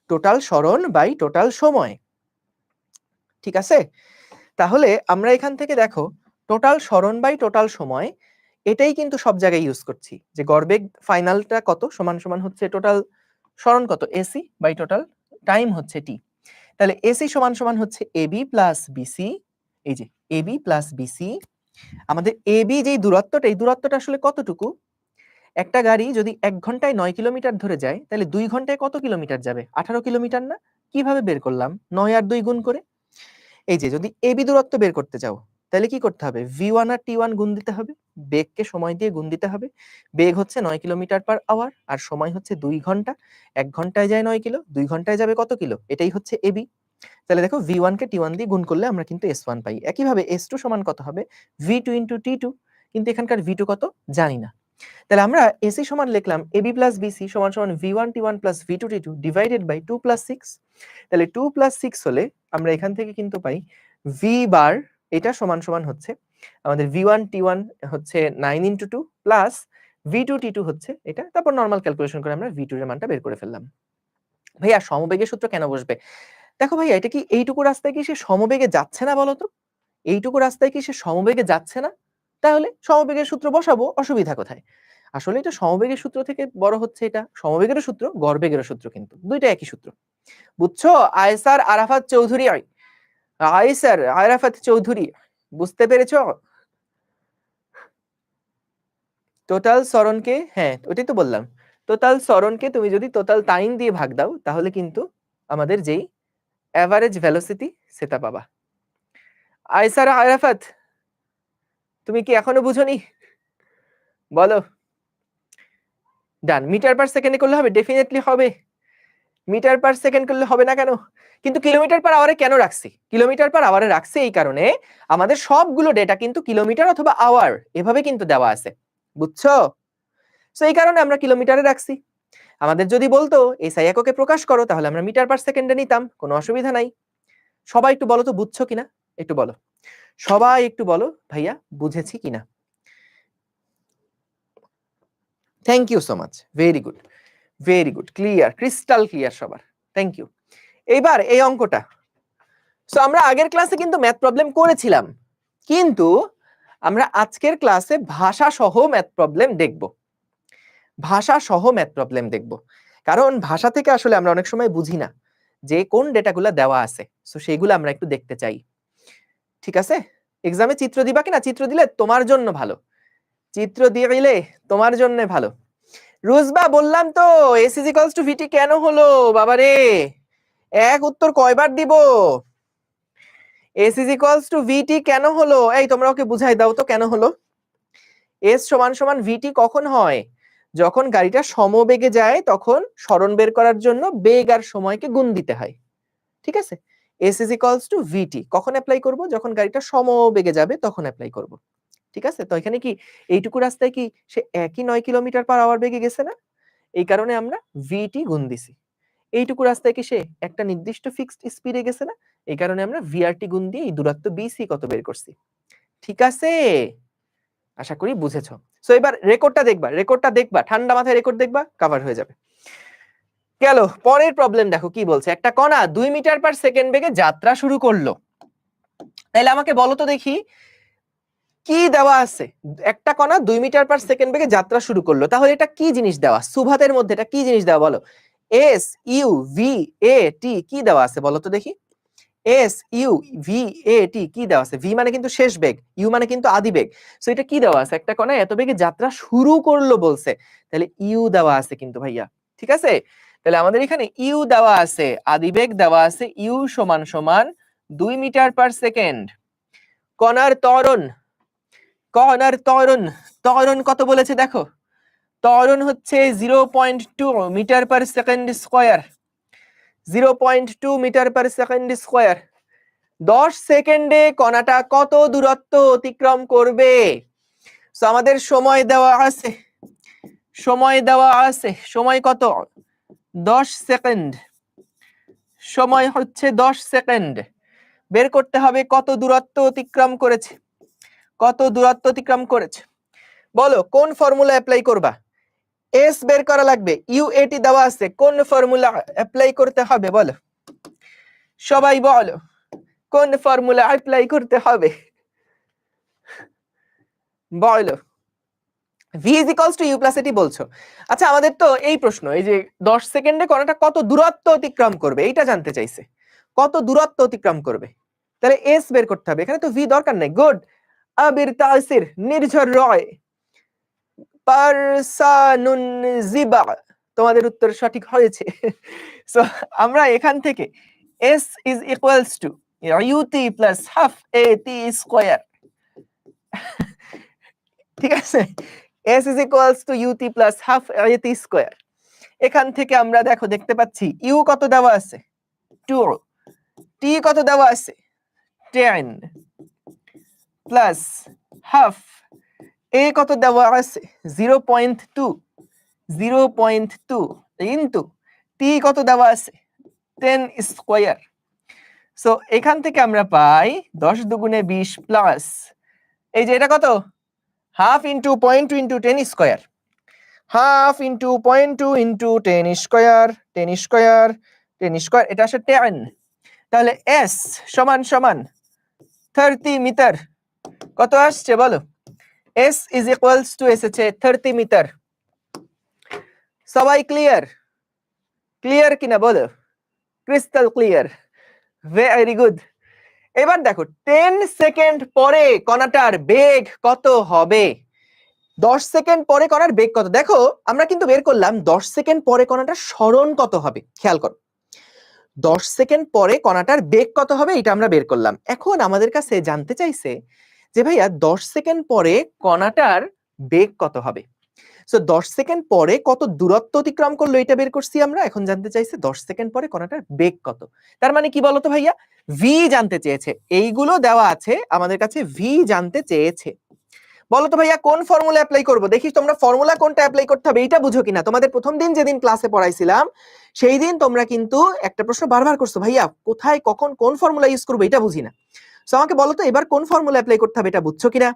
টোটাল সরণ বাই টোটাল সময়। ঠিক আছে, তাহলে আমরা এখান থেকে দেখো টোটাল সরণ বাই টোটাল সময়, এটাই কিন্তু সব জায়গায় ইউজ করছি, যে গড়বেগ ফাইনালটা কত সমান সমান হচ্ছে টোটাল সরণ কত এসি বাই টোটাল টাইম হচ্ছে টি। তাহলে এসি সমান সমান হচ্ছে এবি প্লাস বিসি, এই যে এবি প্লাস বিসি। আমাদের এবি যেই দূরত্বটা, এই দূরত্বটা আসলে কতটুকু? একটা গাড়ি যদি 1 ঘন্টায় 9 কিলোমিটার ধরে যায়, তাহলে 2 ঘন্টায় কত কিলোমিটার যাবে? 18 কিলোমিটার না? কিভাবে বের করলাম? 9 আর 2 গুণ করে। এই যে যদি এবি দূরত্ব বের করতে চাও, তাহলে কি করতে হবে? V1 আর T1 গুণ দিতে হবে, বেগকে সময় দিয়ে গুণ দিতে হবে। বেগ হচ্ছে 9 কিলোমিটার পার আওয়ার আর সময় হচ্ছে 2 ঘন্টা। 1 ঘন্টায় যায় 9 কিলো, 2 ঘন্টায় যাবে কত কিলো? এটাই হচ্ছে এবি। তাহলে দেখো V1 কে T1 দিয়ে গুণ করলে আমরা কিন্তু S1 পাই। একইভাবে S2 সমান কত হবে? V2 ইন্টু T2, কিন্তু এখানকার V2 কত জানি না। তাহলে আমরা এসি সমান লিখলাম AB প্লাস বিসি সমান সমান V1 T1 plus V2 T2 divided by 2 plus 6। তাহলে 2 প্লাস 6 হলে আমরা এখান থেকে কিন্তু পাই V বার, এটা সমান সমান হচ্ছে আমাদের V1 T1 হচ্ছে 9 ইন্টু 2 প্লাস V2 T2 হচ্ছে এটা, তারপর নর্মাল ক্যালকুলেশন করে আমরা V2 এর মানটা বের করে ফেললাম। ভাইয়া সমবেগের সূত্র কেন বসবে? দেখো ভাইয়া, এটা কি এইটুকু রাস্তায় কি সে সমবেগে যাচ্ছে না বলো তো? এইটুকু রাস্তায় কি সে সমবেগে যাচ্ছে না? তাহলে সমবেগের সূত্র বসাবো, অসুবিধা কোথায়? আসলে এটা সমবেগের সূত্র থেকে বড় হচ্ছে, এটা সমবেগেরও সূত্র গড়বেগেরও সূত্র, কিন্তু দুইটা একই সূত্র। বুঝছো? আয়েসার আরাফাত চৌধুরী, আয়েসার আরাফাত চৌধুরী, বুঝতে পেরেছো? টোটাল সরণকে, হ্যাঁ ওটাই তো বললাম, টোটাল সরণকে তুমি যদি টোটাল টাইম দিয়ে ভাগ দাও, তাহলে কিন্তু আমাদের যেই অ্যাভারেজ ভেলোসিটি সেটা পাবা। আয়েসার আরাফাত, তুমি কি এখনো বুঝোনি? বলো। ডান। মিটার পার সেকেন্ডে করলে হবে? ডেফিনেটলি হবে। মিটার পার সেকেন্ড করলে হবে না কেন? কিন্তু কিলোমিটার পার আওয়ারে কেন রাখছি? কিলোমিটার পার আওয়ারে রাখছি এই কারণে, আমাদের সবগুলো ডেটা কিন্তু কিলোমিটার অথবা আওয়ার এভাবে কিন্তু দেওয়া আছে, বুঝছো? সো এই কারণে আমরা কিলোমিটারে রাখছি। আমাদের যদি বলতো এসআই এককে প্রকাশ করো, তাহলে আমরা মিটার পার সেকেন্ডে নিতাম, কোনো অসুবিধা নাই। সবাই একটু বলো তো বুঝছো কিনা, একটু বলো, সবাই একটু বলো ভাইয়া বুঝেছি কিনা। Thank you so much, very good, very good, clear, crystal clear সবার, থ্যাংক ইউ। এইবার এই অঙ্কটা, সো আমরা আগের ক্লাসে কিন্তু ম্যাথ প্রবলেম করেছিলাম, কিন্তু আমরা আজকের ক্লাসে ভাষা সহ ম্যাথ প্রবলেম দেখব, ভাষা সহ ম্যাথ প্রবলেম দেখব। কারণ ভাষা থেকে আসলে আমরা অনেক সময় বুঝি না যে কোন ডেটাগুলো দেওয়া আছে, সো সেইগুলো আমরা একটু দেখতে চাই। ঠিক আছে, এক্সামে চিত্র দিবা কিনা? চিত্র দিলে তোমার জন্য ভালো, চিত্র দিয়ে দিলে তোমার জন্য ভালো। রুজবা, বললাম তো S = VT কেন হলো বাবারে? এক উত্তর কয়বার দিব? s is equals to vt কেন হলো? এই তোমরা ওকে বুঝাই দাও তো কেন হলো? s সমান সমান vt কখন হয়? যখন গাড়িটা সমবেগে যায় তখন সরণ বের করার জন্য বেগ আর সময়কে গুণ দিতে হয়। ঠিক আছে? s is equals to vt কখন অ্যাপ্লাই করব? যখন গাড়িটা সমবেগে যাবে তখন অ্যাপ্লাই করব। ঠিক আছে? তো এখানে কি এইটুকু রাস্তায় কি সে একই 9 কিলোমিটার পার আওয়ার বেগে গেছে না? এই কারণে আমরা vt গুণ দিছি। এইটুকু রাস্তায় কি সে একটা নির্দিষ্ট ফিক্সড স্পিডে গেছে না? এই কারণে আমরা vrt গুণ দিয়ে এই দূরত্ব bc কত বের করছি। ঠিক আছে? আশা করি বুঝেছো। সো এবার রেকর্ডটা দেখবা, ঠান্ডা মাথায় রেকর্ড দেখবা, কভার হয়ে যাবে। গেল পরের প্রবলেম দেখো কি বলছে, একটা কণা 2 মিটার পার সেকেন্ড বেগে যাত্রা শুরু করলো। তাহলে আমাকে বলো তো দেখি কি দেওয়া আছে? একটা কণা 2 মিটার পার সেকেন্ড বেগে যাত্রা শুরু করলো, তাহলে এটা কি জিনিস দেওয়া? সুভাতের মধ্যে এটা কি জিনিস দেওয়া বলো? এস ইউ ভি এ টি কি দেওয়া আছে বলো তো দেখি? এস ইউ ভি এ টি কি দেওয়া আছে? ভি মানে কিন্তু শেষ বেগ, ইউ মানে কিন্তু আদি বেগ। সো এটা কি দেওয়া আছে? একটা কণা এত বেগে যাত্রা শুরু করলো বলছে, তাহলে ইউ দেওয়া আছে কিন্তু ভাইয়া। ঠিক আছে? তাহলে আমাদের এখানে ইউ দেওয়া আছে, আদি বেগ দেওয়া আছে, ইউ সমান সমান 2 মিটার পার সেকেন্ড। কণার ত্বরণ ত্বরণ কত বলেছে দেখো? ত্বরণ হচ্ছে 0.2 metre per second square. 0.2 metre per second square. 10 সেকেন্ডে কণাটা কত দূরত্ব অতিক্রম করবে? সো আমাদের সময় দেওয়া আছে, সময় কত? 10 সেকেন্ড। সময় হচ্ছে 10 সেকেন্ড। বের করতে হবে কত দূরত্ব অতিক্রম করেছে। বলো কোন ফর্মুলা অ্যাপ্লাই করবা? এস বের করা লাগবে, ইউএটি দেওয়া আছে, কোন ফর্মুলা অ্যাপ্লাই করতে হবে বলো? সবাই বলো কোন ফর্মুলা অ্যাপ্লাই করতে হবে? বলো। v is equals to u plus at বলছো। আচ্ছা আমাদের তো এই প্রশ্ন, এই যে 10 সেকেন্ডে কণাটা কত দূরত্ব অতিক্রম করবে এইটা জানতে চাইছে। কত দূরত্ব অতিক্রম করবে, তাহলে s বের করতে হবে। এখানে তো v দরকার নাই। গুড। আবির তাসির, নির্ঝর রয়, পারসানুন জিবা, তোমাদের উত্তর সঠিক হয়েছে। সো আমরা এখান থেকে s is equals to ut plus half at square। ঠিক আছে? s is equals to ut plus half at square। এখান থেকে আমরা দেখতে পাচ্ছি u কত দেওয়া আছে? 2। t কত দেওয়া আছে? 10 প্লাস হাফ। a কত দেওয়া আছে? 0.2 ইনটু t কত দেওয়া আছে? 10 স্কয়ার। সো এখান থেকে আমরা পাই 10 দুগুণে 20 প্লাস এই যে এটা কত? Half into 0.2 into 10 square. Half into 0.2 into 10 square, 10 square, 10 square, এটা আসে 10। তাহলে s সমান সমান 30 মিটার। কত আসছে বলো? s is equals to এসেছে 30 মিটার। সবাই ক্লিয়ার কিনা বলো? Crystal clear. Very good. এবার দেখো 10 সেকেন্ড পরে কণাটার বেগ কত হবে? 10 সেকেন্ড পরে কণার বেগ কত? দেখো আমরা কিন্তু বের করলাম 10 সেকেন্ড পরে কণাটার সরণ কত হবে। খেয়াল করো, 10 সেকেন্ড পরে কণাটার বেগ কত হবে এটা আমরা বের করলাম। এখন আমাদের কাছে জানতে চাইছে যে ভাইয়া 10 সেকেন্ড পরে কণাটার বেগ কত হবে। সো 10 সেকেন্ড পরে কত দূরত্ব অতিক্রম করলো এটা বের করছি আমরা। এখন জানতে চাইছে 10 সেকেন্ড পরে কণাটার বেগ কত। তার মানে কি বলতো ভাইয়া? v জানতে চেয়েছে। এইগুলো দেওয়া আছে আমাদের কাছে, v জানতে চেয়েছে। বলো তো ভাইয়া কোন ফর্মুলা অ্যাপ্লাই করব? দেখি তোমরা ফর্মুলা কোনটা অ্যাপ্লাই করতে হবে এটা বুঝো কিনা। তোমাদের প্রথম দিন যেদিন ক্লাসে পড়াইছিলাম সেই দিন তোমরা কিন্তু একটা প্রশ্ন বারবার করছো, ভাইয়া কোথায় কখন কোন ফর্মুলা ইউজ করব এটা বুঝি না। সো আমাকে বলো তো এবার কোন ফর্মুলা অ্যাপ্লাই করতে হবে এটা বুঝছো কিনা?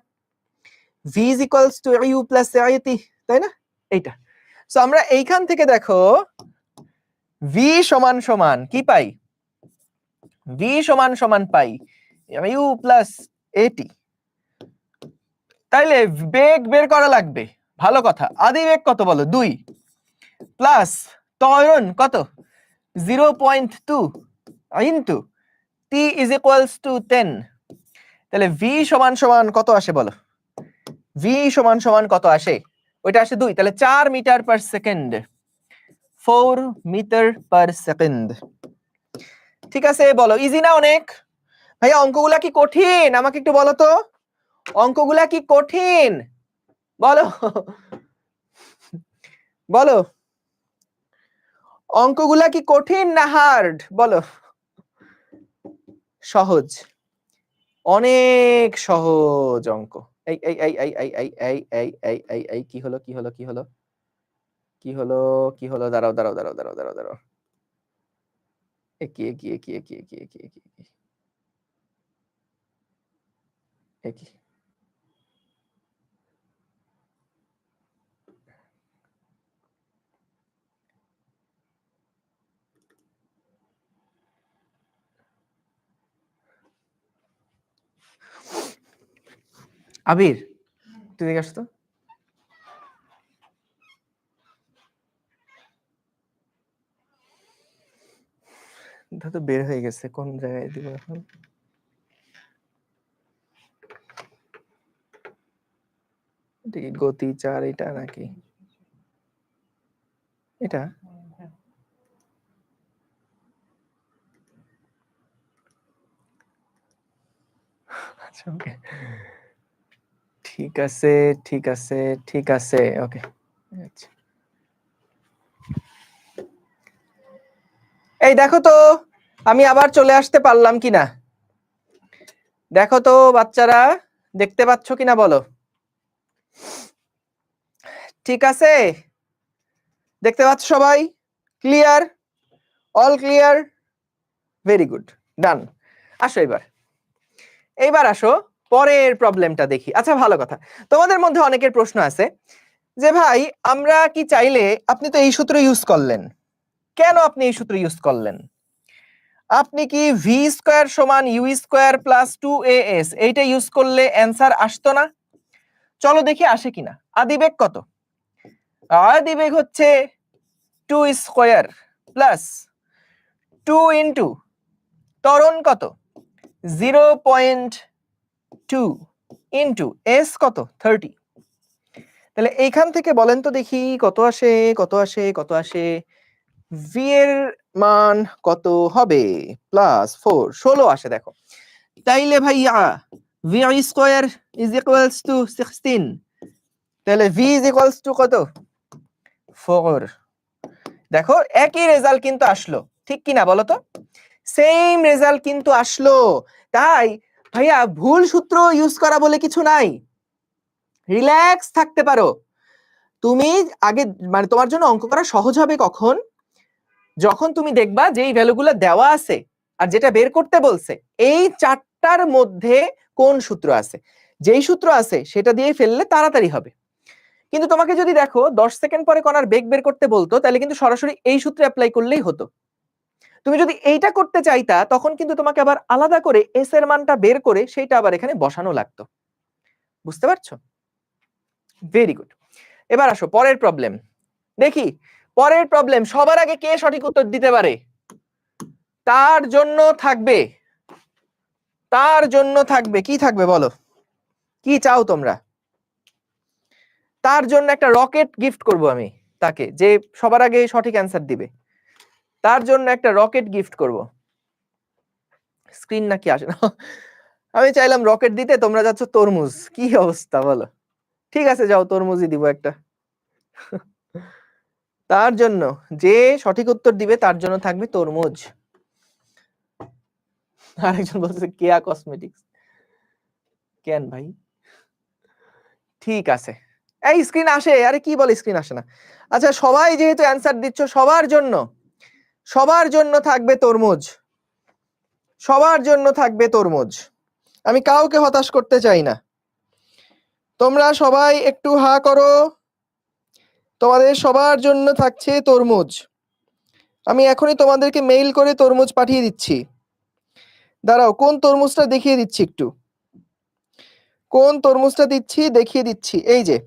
v is equals to u plus at, তাই না? এইটা। সো আমরা এইখান থেকে দেখো v সমান সমান কি পাই? v সমান সমান পাই u plus at। তাইলে বেগ বের করা লাগবে। ভালো কথা। আদি বেগ কত বলো? 2 প্লাস ত্বরণ কত? 0.2 into t is equals to 10। তাহলে v সমান সমান কত আসে বলো? v সমান সমান কত আসে? ওইটা আসে 2, তাহলে 4 metre per second. 4 metre per second. ঠিক আছে বলো, ইজি না অনেক? ভাইয়া অঙ্কগুলা কি কঠিন? আমাকে একটু বলো তো, অঙ্কগুলা কি কঠিন? বলো বলো, অঙ্কগুলা কি কঠিন না হার্ড? বলো। সহজ, অনেক সহজ অঙ্ক। এই এই এই এই এই এই এই এই এই এই এই কি হলো কি হলো কি হলো কি হলো কি হলো? দাঁড়াও দাঁড়াও দাঁড়াও দাঁড়াও দাঁড়াও দাঁড়াও, একই একই একই একই একই একই একই একই। আবির তুই দেখে আসতো, তো বের হয়ে গেছে, কোন জায়গায় দিব এখন? গতি 4 এটা নাকি এটা? আচ্ছা ওকে, ঠিক আছে ঠিক আছে ঠিক আছে ওকে। আচ্ছা এই দেখো তো আমি আবার চলে আসতে পারলাম কিনা, দেখো তো বাচ্চারা, দেখতে পাচ্ছ কিনা বলো। ঠিক আছে, দেখতে পাচ্ছ সবাই? Clear? All clear? Very good, done. আসো এবার, এইবার আসো পরের প্রবলেমটা দেখি। আচ্ছা ভালো কথা, তোমাদের মধ্যে অনেকের প্রশ্ন আছে যে ভাই আমরা কি চাইলে, আপনি তো এই সূত্র ইউজ করলেন, কেন আপনি এই সূত্র ইউজ করলেন? আপনি কি ভি স্কয়ার সমান ইউ স্কয়ার প্লাস 2as এইটা ইউজ করলে অ্যান্সার আসতো না? চলো দেখি আসে কিনা। আদিবেগ কত? আদিবেগ হচ্ছে 2 স্কয়ার প্লাস 2 ইন্টু ত্বরণ কত 0.2 ইন্টু এস কত 30। তাহলে এইখান থেকে বলেন তো দেখি কত আসে কত আসে কত আসে। ভি এর মান কত হবে? প্লাস 4 16 আসে দেখো। তাইলে ভাইয়া V square is equals two 16, তাহলে ভি ইজ ইকুয়ালস টু কত 4। দেখো একই রেজাল্ট কিন্তু আসলো, ঠিক কিনা বলো তো? সেম রেজাল্ট কিন্তু আসলো। তাই ভাইয়া ভুল সূত্র ইউজ করা বলে কিছু নাই, রিল্যাক্স থাকতে পারো তুমি। আগে মানে তোমার জন্য অঙ্ক করা সহজ হবে কখন? যখন তুমি দেখবা যে এই ভ্যালুগুলো দেওয়া আছে আর যেটা বের করতে বলছে এই চারটার মধ্যে কোন সূত্র আছে, যেই সূত্র আছে সেটা দিয়ে ফেললে তাড়াতাড়ি হবে। কিন্তু তোমাকে যদি দেখো 10 সেকেন্ড পরে কণার বেগ বের করতে বলতো, তাহলে কিন্তু সরাসরি এই সূত্রে অ্যাপ্লাই করলেই হতো। তুমি যদি এইটা করতে চাইতা তখন কিন্তু তোমাকে আবার আলাদা করে এস এর মানটা বের করে সেইটা আবার এখানে বসানো লাগতো। বুঝতে পারছো? Very good. এবার আসো পরের প্রবলেম দেখি। পরের প্রবলেম সবার আগে কে সঠিক উত্তর দিতে পারে তার জন্য থাকবে, তার জন্য থাকবে কি থাকবে বলো, কি চাও তোমরা? তার জন্য একটা রকেট গিফট করব আমি, তাকে যে সবার আগে সঠিক অ্যান্সার দিবে তার জন্য একটা রকেট গিফট করব। স্ক্রিন নাকি আসে না? আমি চাইলাম রকেট দিতে, তোমরা যাচ্ছ তরমুজ, কি অবস্থা বলো? ঠিক আছে যাও তরমুজই দিব একটা। তার জন্য যে সঠিক উত্তর দিবে তার জন্য থাকবে তরমুজ। আরেকজন বলছে কেয়া কসমেটিক্স, কেন ভাই? ঠিক আছে, এই স্ক্রিন আসে, আরে কি বলে স্ক্রিন আসে না? আচ্ছা সবাই যেহেতু অ্যান্সার দিচ্ছ সবার জন্য থাকবে তরমুজ, সবার জন্য থাকবে তরমুজ। আমি কাউকে হতাশ করতে চাই না, তোমরা সবাই একটু হা করো, তোমাদের সবার জন্য থাকছে তরমুজ। আমি এখনই তোমাদেরকে মেইল করে তরমুজ পাঠিয়ে দিচ্ছি। দাঁড়াও কোন তরমুজটা দেখিয়ে দিচ্ছি, একটু কোন তরমুজটা দিচ্ছি দেখিয়ে দিচ্ছি। এই যে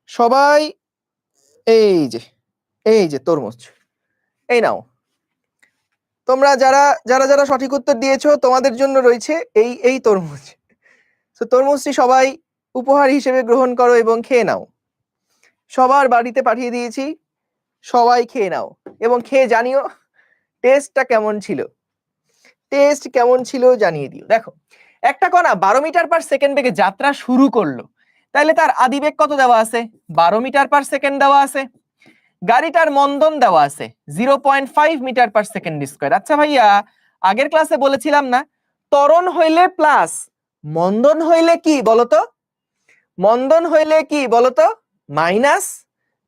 সবাই, এই যে এই যে তরমুজ, এই নাও। তোমরা যারা যারা যারা সঠিক উত্তর দিয়েছো তোমাদের জন্য রয়েছে এই এই তরমুজ। তো তরমুজটি সবাই উপহার হিসেবে গ্রহণ করো এবং খেয়ে নাও। সবার বাড়িতে পাঠিয়ে দিয়েছি, সবাই খেয়ে নাও এবং খেয়ে জানিও টেস্টটা কেমন ছিল। টেস্ট কেমন ছিল জানিয়ে দিও। দেখো একটা কণা 12 মিটার পার সেকেন্ড বেগে যাত্রা শুরু করলো, তাহলে তার আদিবেগ কত দেওয়া আছে? 12 মিটার পার সেকেন্ড দেওয়া আছে। গাড়িটার মন্দন দেওয়া আছে 0.5 মিটার পার সেকেন্ড স্কয়ার। আচ্ছা ভাইয়া, আগের ক্লাসে বলেছিলাম না ত্বরণ হইলে প্লাস, মন্দন হইলে কি বলতো? মন্দন হইলে কি বলতো? Minus.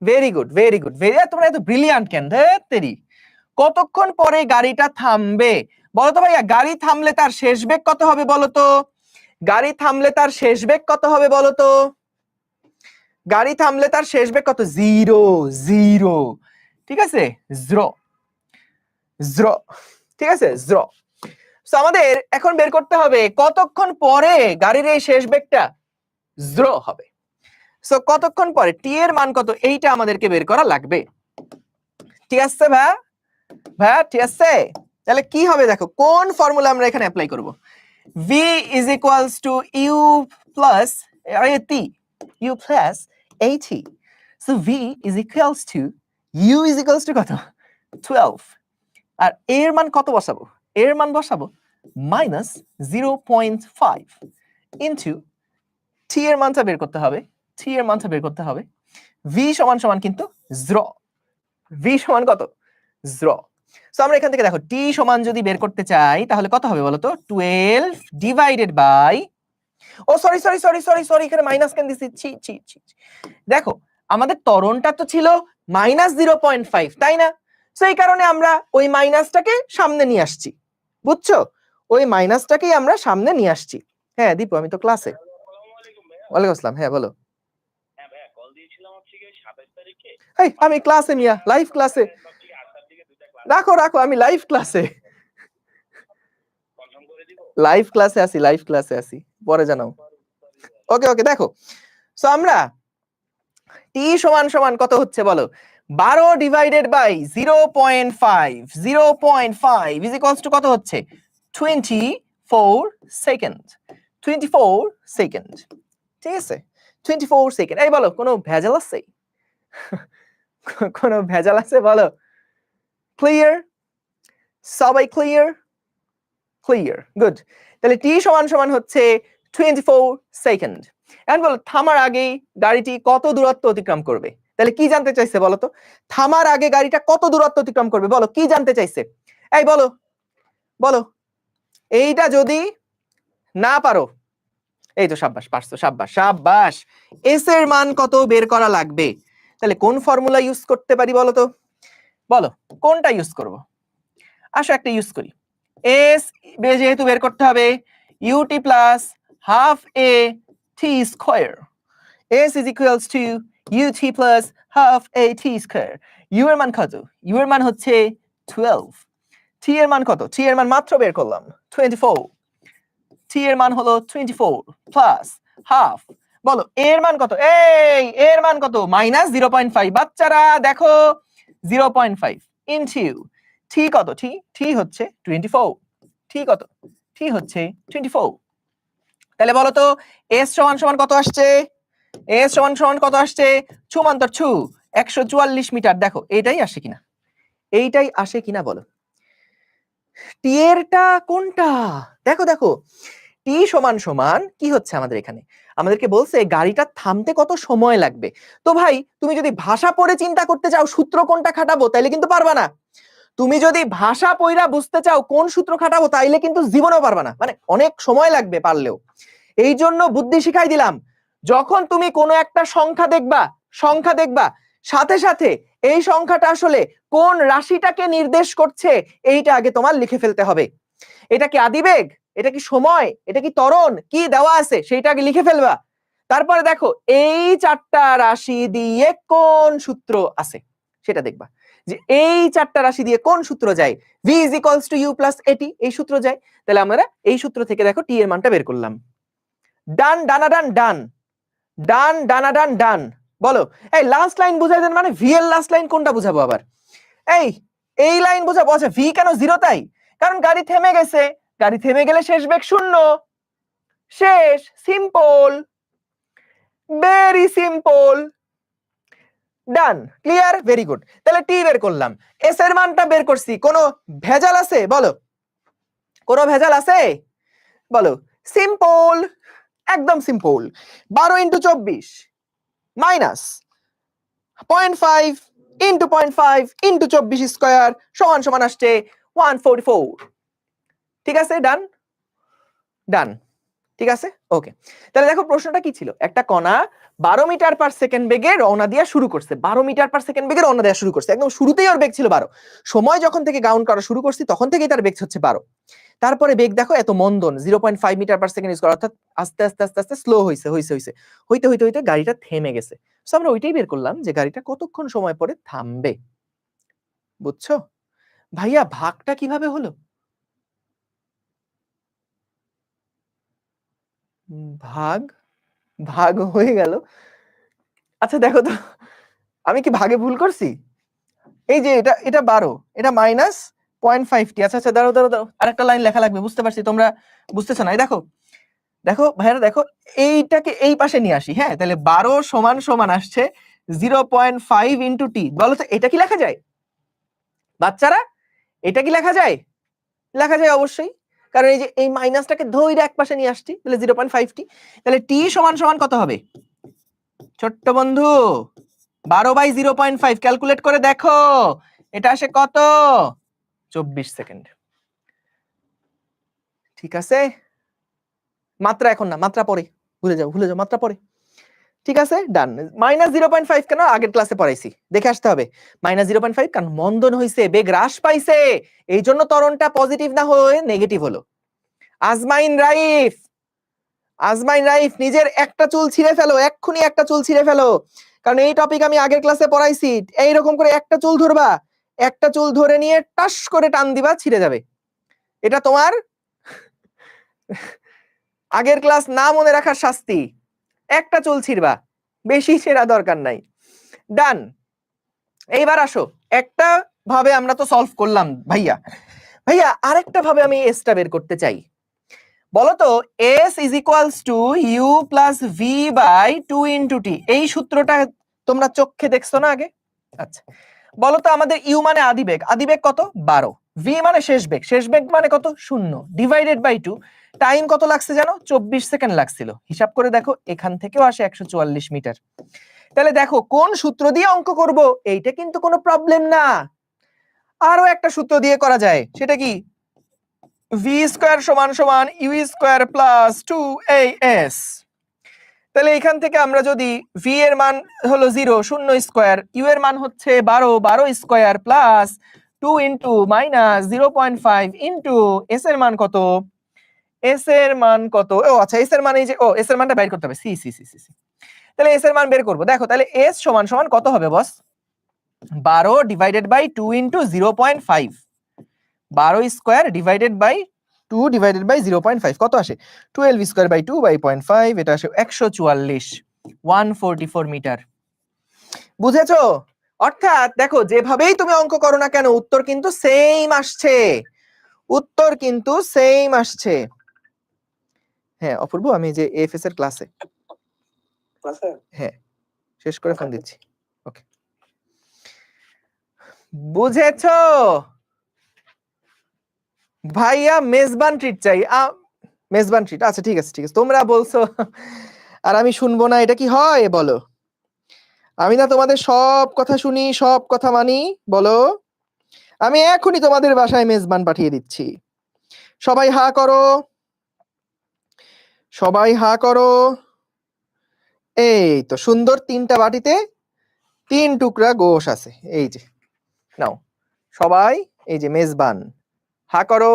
Very good, very good, very. তোমরা এত ব্রিলিয়ান্ট কেন? তেরি, কতক্ষণ পরে গাড়িটা থামবে বলতো ভাইয়া? গাড়ি থামলে তার শেষ বেগ কত হবে বলতো? গাড়ি থামলে তার শেষ বেগ কত হবে বলতো? গাড়ি থামলে তার শেষ বেগ কত? 0, 0। ঠিক আছে, 0, 0। ঠিক আছে, 0। সো আমাদের এখন বের করতে হবে কতক্ষণ পরে গাড়ির এই শেষ বেগটা 0 হবে। সো কতক্ষণ পরে, টি এর মান কত, এইটা আমাদেরকে বের করা লাগবে। ঠিক আছে ভাইয়া? ভাইয়া ঠিক আছে? তাহলে কি হবে দেখো, কোন ফর্মুলা আমরা এখানে অ্যাপ্লাই করব? v is equals to u plus at, u plus at. So v is equals to u is equals to কত? 12। আর এর মান কত বসাবো? এর মান বসাবো minus 0.5 into t এর মানটা বের করতে হবে, t এর মানটা বের করতে হবে। v সমান সমান কিন্তু 0। v সমান কত? 0। সো আমরা এখান থেকে দেখো t সমান যদি বের করতে চাই তাহলে কত হবে বলো তো? 12 divided by, oh sorry sorry sorry sorry sorry, এখানে মাইনাস কেন দিছি? ছি ছি ছি। দেখো আমাদের ত্বরণটা তো ছিল -0.5, তাই না? সো এই কারণে আমরা ওই মাইনাসটাকে সামনে নিয়ে আসছি, বুঝছো? ওই মাইনাসটাকেই আমরা সামনে নিয়ে আসছি। হ্যাঁ দীপু, আমি তো ক্লাসে। ওয়ালাইকুম আসসালাম। হ্যাঁ বলো। হ্যাঁ ভাইয়া, কল দিয়েছিলাম হচ্ছে কি 27 তারিখে। এই আমি ক্লাসে মিয়া, লাইভ ক্লাসে। রাখো রাখো, আমি লাইভ ক্লাসে। কনফার্ম করে দিব। লাইভ ক্লাসে আছি, লাইভ ক্লাসে আছি, পরে জানাও। ওকে ওকে, দেখো সো আমরা t সমান সমান কত হচ্ছে বলো? 12 divided by 0.5, 0.5 is equals to কত হচ্ছে? 24 সেকেন্ড। 24 সেকেন্ড। ঠিক আছে, 24 সেকেন্ড। এই বলো, কোনো ভেজাল আছে? কোনো ভেজাল আছে বলো? ক্লিয়ার? সবাই ক্লিয়ার? Clear, good. তাহলে t সমান সমান হচ্ছে 24 সেকেন্ড। এখন বলো থামার আগেই গাড়িটি কত দূরত্ব অতিক্রম করবে? তাহলে কি জানতে চাইছে বলো তো? থামার আগে গাড়িটা কত দূরত্ব অতিক্রম করবে বলো, কি জানতে চাইছে? এই বলো বলো। এইটা যদি না পারো, এই তো সাব্বাস, পারছো, সাব্বাস সাব্বাস। এস এর মান কত বের করা লাগবে? তাহলে কোন ফর্মুলা ইউজ করতে পারি বলো তো? বলো কোনটা ইউজ করব? আসো একটা ইউজ করি। এস যেহেতু বের করতে হবে, u t plus half a t square. S is equals to u t plus half a t square. U এর মান কত? ইউ এর মান হচ্ছে 12। টি এর মান কত? টি এর মান মাত্র বের করলাম 24। টি এর মান হলো 24 প্লাস হাফ। বলো এর মান কত? এই এর মান কত? -0.5। বাচ্চারা দেখো 0.5 ইনটু টি কত? টি টি হচ্ছে 24। টি কত? টি হচ্ছে 24। তাহলে বলো তো এস সমান সমান কত আসছে? এস সমান সমান কত আসছে? ছুমান্তর ছু 144 মিটার। দেখো এইটাই আসে কিনা, এইটাই আসে কিনা বলো। টি এরটা কোনটা? দেখো দেখো, টি সমান সমান কি হচ্ছে আমাদের এখানে? আমাদেরকে বলছে গাড়িটা থামতে কত সময় লাগবে। তো ভাই তুমি যদি ভাষা পড়ে চিন্তা করতে চাও সূত্র কোনটা খাটাবো, তাইলে কিন্তু পারবা না। তুমি যদি ভাষা পড়া বুঝতে চাও কোন সূত্র খাটাবো, তাইলে কিন্তু জীবনেও পারবা না, মানে অনেক সময় লাগবে পারলেও। এই জন্য বুদ্ধি শিখাই দিলাম, যখন তুমি কোনো একটা সংখ্যা দেখবা সাথে সাথে এই সংখ্যাটা আসলে কোন রাশিটাকে নির্দেশ করছে এইটা আগে তোমার লিখে ফেলতে হবে। এটা কি আদিবেগ, এটা কি সময়, এটা কি ত্বরণ, কি দেওয়া আছে সেইটা আগে লিখে ফেলবা। তারপরে দেখো এই চারটা রাশি দিয়ে কোন সূত্র আছে সেটা দেখবা, যে এই চারটা রাশি দিয়ে কোন সূত্র যায়। v is equals to u plus at, এই সূত্র যায়। তাহলে আমরা এই সূত্র থেকে দেখো t এর মানটা বের করলাম। ডান ডানাডান ডান, ডান ডানাডান ডান। বলো এই লাস্ট লাইন বুঝাই দেন, মানে ভি এর লাস্ট লাইন কোনটা বুঝাবো আবার? এই লাইন বুঝাবো। আচ্ছা ভি কেন 0? তাই কারণ গাড়ি থেমে গেছে, গাড়ি থেমে গেলে শেষ বেগ 0। শেষ, সিম্পল, ভেরি সিম্পল। ডান, ক্লিয়ার, ভেরি গুড। তাহলে টি বের করলাম, এস এর মানটা বের করছি, কোনো ভেজাল আছে বলো? কোনো ভেজাল আছে? বলো। সিম্পল, একদম simple. 12 into 24 minus 0.5 into 0.5 into 24 square সমান সমান আসছে 144। ঠিক আছে, ডান ডান, ঠিক আছে, ওকে। তাহলে দেখো প্রশ্নটা কি ছিল, একটা কণা 12 মিটার পার সেকেন্ড বেগে রওনা দেওয়া শুরু করছে, 12 মিটার পার সেকেন্ড বেগে রওনা দেওয়া শুরু করছে, একদম শুরুতেই ওর বেগ ছিল 12। সময় যখন থেকে কাউন্ট করা শুরু করছি তখন থেকেই তার বেগ হচ্ছে 12। তারপরে বেগ দেখো এত মন্দন 0.5 মিটার পার সেকেন্ড স্কয়ার, অর্থাৎ আস্তে আস্তে আস্তে আস্তে স্লো হইছে হইতে হইতে হইতে গাড়িটা থেমে গেছে। সো আমরা ওইটাই বের করলাম যে গাড়িটা কতক্ষণ সময় পরে থামবে। বুঝছো ভাইয়া? ভাগটা কিভাবে হলো? ভাগ ভাগ হয়ে গেল। আচ্ছা দেখো তো, আমি কি ভাগে ভুল করছি? এই যে এটা এটা 12, এটা মাইনাস 0.5টি। আচ্ছা আচ্ছা, দাঁড়াও দাঁড়াও দাঁড়াও, আরেকটা লাইন লেখা লাগবে, বুঝতে পারছি তোমরা বুঝতেছো না। এই দেখো দেখো ভাইয়ারা, দেখো এইটাকে এই পাশে নিয়ে আসি। হ্যাঁ, তাহলে 12 সমান সমান আসছে 0.5 ইন্টু টি। বলো তো এটা কি লেখা যায় বাচ্চারা? এটা কি লেখা যায়? লেখা যায় অবশ্যই, কারণ এই যে এই মাইনাসটাকে ধইরে এক পাশে নিয়ে আসছি, তাহলে 0.5টি। তাহলে টি সমান সমান কত হবে ছোট্ট বন্ধু? 12/0.5 ক্যালকুলেট করে দেখো, এটা আসে কত? 24 সেকেন্ড। ঠিক আছে, মাত্রা এখন না, মাত্রা পরে, ভুলে যাও মাত্রা পরে। ঠিক আছে, ডান। -0.5 কেন? আগের ক্লাসে পড়াইছি, দেখে আসতে হবে। -0.5 কারণ মন্দন হইছে, বেগ হ্রাস পাইছে, এই জন্য ত্বরণটা পজিটিভ না হয়ে নেগেটিভ হলো। আজমাইন রাইফ নিজের একটা চুল ছিঁড়ে ফেলো, এক্ষুনি একটা চুল ছিঁড়ে ফেলো, কারণ এই টপিক আমি আগের ক্লাসে পড়াইছি। এইরকম করে একটা চুল ধরবা, একটা চুল ধরে নিয়ে টাস করে টান দিবা, ছিঁড়ে যাবে। এটা তোমার আগের ক্লাস না মনে রাখার শাস্তি। একটা চুল ছিঁড়বা, বেশি ছেঁড়া দরকার নাই। ডান। এইবার আসো, একটা ভাবে আমরা তো সলভ করলাম ভাইয়া। ভাইয়া আরেকটা ভাবে আমি এসটা বের করতে চাই। বলতো s is equals to u plus v by 2 into t. এই সূত্রটা তোমরা চোখে দেখছো না আগে? আচ্ছা বলতো, আমাদের ইউ মানে আদিবেগ, আদিবেগ কত? 12। ভি মানে শেষ বেগ মানে কত? 0 ডিভাইডেড বাই 2। টাইম কত লাগছে জানো? 24 সেকেন্ড লাগছিল। হিসাব করে দেখো, এখান থেকেও আসে 144 মিটার। তাহলে দেখো কোন সূত্র দিয়ে অঙ্ক করব, এইটা কিন্তু কোনো প্রবলেম না। আরো একটা সূত্র দিয়ে করা যায়, সেটা কি? ভি স্কয়ার সমান সমান ইউ স্কয়ার প্লাস 2as। তাহলে এখান থেকে আমরা যদি ভি এর মান হলো 0 স্কয়ার, ইউ এর মান হচ্ছে 12 square plus 2 into minus 0.5 into S এর মান কত? এস এর মান কত? ও আচ্ছা, এস এর মান এই যে, ও এস এর মানটা বের করতে হবে। See see see see. তাহলে এস এর মান বের করব। দেখো তাহলে এস সমান সমান কত হবে boss? 12 divided by 2 into 0.5, 12 square divided by 2 divided by 0.5 কত আসে? 12 স্কয়ার বাই 2 বাই 0.5, এটা আসে 144, 144 মিটার। বুঝেছো? অর্থাৎ দেখো, যেভাবেই তুমি অঙ্ক করো না কেন, উত্তর কিন্তু সেম আসছে, উত্তর কিন্তু সেম আসছে। হ্যাঁ অপূর্ব, আমি যে এফএস এর ক্লাসে, হ্যাঁ শেষ করে ফোন দিচ্ছি। ওকে, বুঝেছো ভাইয়া? মেজবান ট্রিট চাই, মেজবান ট্রিট। আচ্ছা ঠিক আছে ঠিক আছে, তোমরা বলছো আর আমি শুনবো না, এটা কি হয় বলো? আমি না তোমাদের সব কথা শুনি, সব কথা মানি? বলো, আমি এখনই তোমাদের বাসায় মেজবান পাঠিয়ে দিচ্ছি। সবাই হা করো, সবাই হা করো। এই তো সুন্দর 3টা বাটিতে 3 টুকরা গোশ আছে, এই যে নাও সবাই, এই যে মেজবান। হা করো।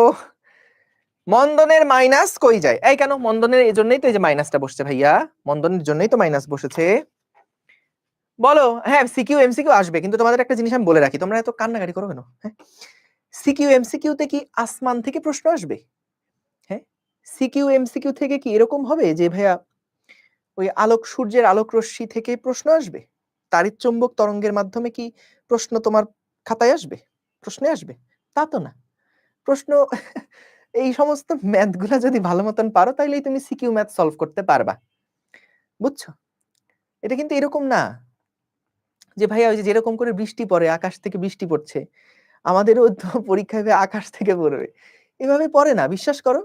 মন্দনের মাইনাস কই যায়? এই কেন মন্দনের? এই জন্যই তো এই যে মাইনাসটা বসছে ভাইয়া, মন্দনের জন্যই তো মাইনাস বসেছে। বলো। হ্যাঁ সিকিউ এমসিকিউ আসবে, কিন্তু তোমাদের একটা জিনিস আমি বলে রাখি, তোমরা এত কান্নাকাটি করো কেন? হ্যাঁ, সিকিউ এমসিকিউ তে কি আসমান থেকে প্রশ্ন আসবে? হ্যাঁ, সিকিউ এমসিকিউ থেকে কি এরকম হবে যে ভাইয়া ওই আলোক, সূর্যের আলোক রশ্মি থেকে প্রশ্ন আসবে? তাড়িৎচুম্বক তরঙ্গের মাধ্যমে কি প্রশ্ন তোমার খাতায় আসবে, প্রশ্নে আসবে? তা তো না। প্রশ্ন এই সমস্ত ম্যাথ গুলা যদি ভালো মতন পারো, তাইলেই তুমি সিকিউ ম্যাথ সলভ করতে পারবা। বুঝছো? এটা কিন্তু এরকম না যে ভাইয়া ওই যে যেরকম করে বৃষ্টি পড়ে, আকাশ থেকে বৃষ্টি পড়ছে, আমাদেরও তো পরীক্ষায় আকাশ থেকে পড়বে, এভাবে পড়ে না, বিশ্বাস করো।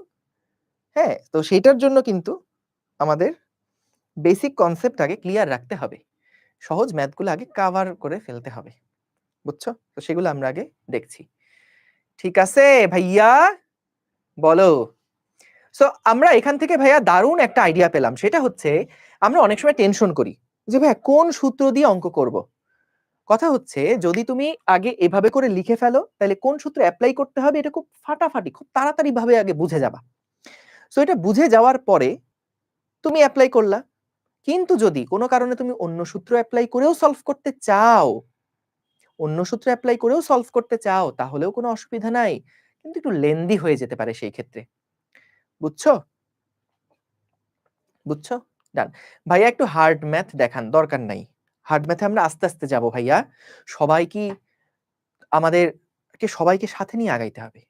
হ্যাঁ, তো সেইটার জন্য কিন্তু আমাদের বেসিক কনসেপ্ট আগে ক্লিয়ার রাখতে হবে, সহজ ম্যাথগুলো আগে কভার করে ফেলতে হবে, বুঝছো? তো সেগুলো আমরা আগে দেখছি। ঠিক আছে ভাইয়া, বলো। সো আমরা এখান থেকে ভাইয়া দারুণ একটা আইডিয়া পেলাম, সেটা হচ্ছে আমরা অনেক সময় টেনশন করি যে ভাইয়া কোন সূত্র দিয়ে অঙ্ক করব। কথা হচ্ছে যদি তুমি আগে এভাবে করে লিখে ফেলো, তাহলে কোন সূত্র অ্যাপ্লাই করতে হবে এটা খুব ফাটাফাটি, খুব তাড়াতাড়ি ভাবে আগে বুঝে যাবা। সো এটা বুঝে যাওয়ার পরে তুমি অ্যাপ্লাই করলা। কিন্তু যদি কোনো কারণে তুমি অন্য সূত্র অ্যাপ্লাই করেও সলভ করতে চাও, তাহলেও কোনো অসুবিধা নাই, কিন্তু একটু লেন্দি হয়ে যেতে পারে সেই ক্ষেত্রে। বুঝছো? বুঝছো? ডান। ভাইয়া একটু হার্ড ম্যাথ দেখান। দরকার নাই, হার্ড ম্যাথে আমরা আস্তে আস্তে যাব ভাইয়া। সবাইকে সাথে নিয়ে আগাইতে হবে।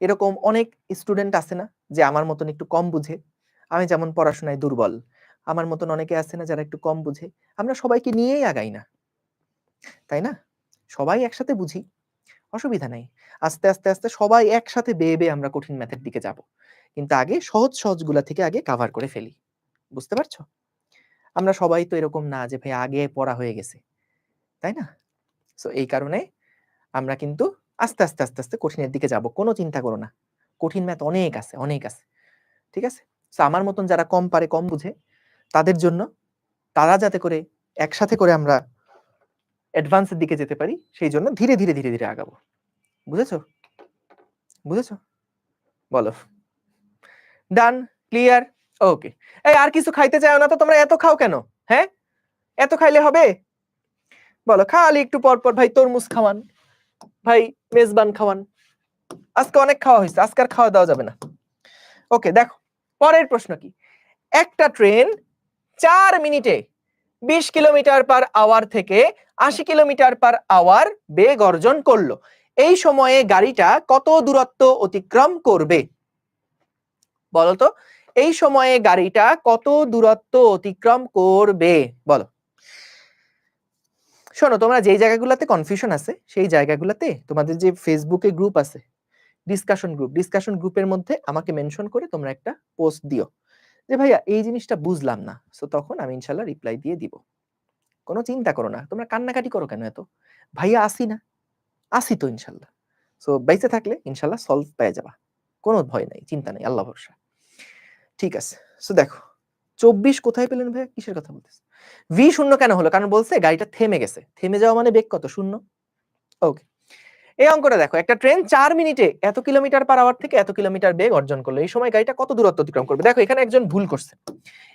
এরকম অনেক স্টুডেন্ট আছে না যে আমার মতন একটু কম বুঝে, আমি যেমন পড়াশোনায় দুর্বল, আমার মতন অনেকে আছে না যারা একটু কম বুঝে। আমরা সবাইকে নিয়েই আগাই না, তাই না? সবাই একসাথে বুঝি, অসুবিধা নাই। আস্তে আস্তে আস্তে সবাই একসাথে বেয়ে বেয়ে আমরা কঠিন ম্যাথের দিকে যাব, কিন্তু আগে সহজ সহজ গুলা থেকে আগে কভার করে ফেলি। বুঝতে পারছো? আমরা সবাই তো এরকম না যে ভাই আগে পড়া হয়ে গেছে, তাই না? সো এই কারণে আমরা কিন্তু আস্তে আস্তে আস্তে আস্তে কঠিনের দিকে যাব, কোনো চিন্তা করো না। কঠিন ম্যাথ অনেক আছে, অনেক আছে। ঠিক আছে? সো আমার মতন যারা কম পারে, কম বুঝে, তাদের জন্য, তারা যাতে করে একসাথে করে আমরা অ্যাডভান্সের দিকে যেতে পারি, সেই জন্য ধীরে ধীরে ধীরে ধীরে আগাবো। বুঝেছো? বুঝেছো? বলো। ডান, ক্লিয়ার, ওকে। এই আর কিছু খাইতে চাও না তো? তোমরা এত খাও কেন? হ্যাঁ, এত খাইলে হবে? বলো, খালি একটু পর পর ভাই তরমুজ খাওয়ান, ভাই মেজবান খাওয়ান। আজকে অনেক খাওয়া হয়েছে, আজকে আর খাওয়া দাওয়া যাবে না। ওকে, দেখো পরের প্রশ্ন কি। একটা ট্রেন 4 মিনিটে 20 কিলোমিটার পার আওয়ার থেকে 80 কিলোমিটার পার আওয়ার বেগ অর্জন করলো। এই সময়ে গাড়িটা কত দূরত্ব অতিক্রম করবে? বলো তো, এই সময়ে গাড়িটা কত দূরত্ব অতিক্রম করবে? বলো। শোনো, তোমরা যেই জায়গাগুলোতে কনফিউশন আছে সেই জায়গাগুলোতে তোমাদের যে ফেসবুকে গ্রুপ আছে, ডিসকাশন গ্রুপের মধ্যে আমাকে মেনশন করে তোমরা একটা পোস্ট দিও যে ভাইয়া এই জিনিসটা বুঝলাম না। সো তখন আমি ইনশাল্লাহ রিপ্লাই দিয়ে দিব। কোনো চিন্তা করো না, তোমরা কান্নাকাটি করো কেন এত? ভাইয়া আসি না, আসি তো ইনশাল্লাহ। সো বাইসে থাকলে ইনশাল্লাহ সলভ পেয়ে যাবা, কোনো ভয় নাই, চিন্তা নাই, আল্লাহ ভরসা। ঠিক আছে, সো দেখো 24 কোথায় পেলেন ভাইয়া? কিসের কথা বলতেছে? ভি শূন্য কেন হলো? কারণ বলছে গাড়িটা থেমে গেছে, থেমে যাওয়া মানে বেগ কত? শূন্য। ওকে, এই অঙ্কটা দেখো, একটা ট্রেন 4 মিনিটে এত কিলোমিটার পার আওয়ার থেকে এত কিলোমিটার বেগ অর্জন করলো, এই সময় গাড়িটা কত দূরত্ব অতিক্রম করবে? দেখো এখানে একজন ভুল করছে,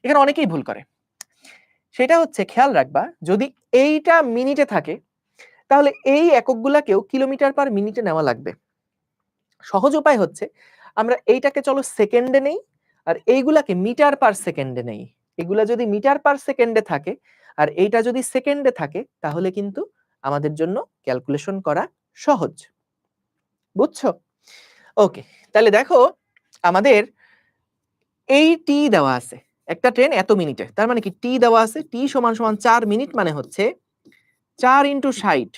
এখানে অনেকেই ভুল করে। সেটা হচ্ছে খেয়াল রাখবা, যদি এইটা মিনিটে থাকে তাহলে এই এককগুলাকেও কিলোমিটার পার মিনিটে নেওয়া লাগবে। সহজ উপায় হচ্ছে আমরা এইটাকে চলো সেকেন্ডে নেই, আর এইগুলাকে মিটার পার সেকেন্ডে নেই। এগুলা যদি মিটার পার সেকেন্ডে থাকে আর এইটা যদি সেকেন্ডে থাকে, তাহলে কিন্তু আমাদের জন্য ক্যালকুলেশন করা সহজ। বুঝছো? ওকে, তাহলে দেখো আমাদের এই টি দেওয়া আছে, একটা ট্রেন এত মিনিটে, তার মানে কি টি দেওয়া আছে, টি সমান সমান 4 মিনিট, মানে হচ্ছে 4 × 60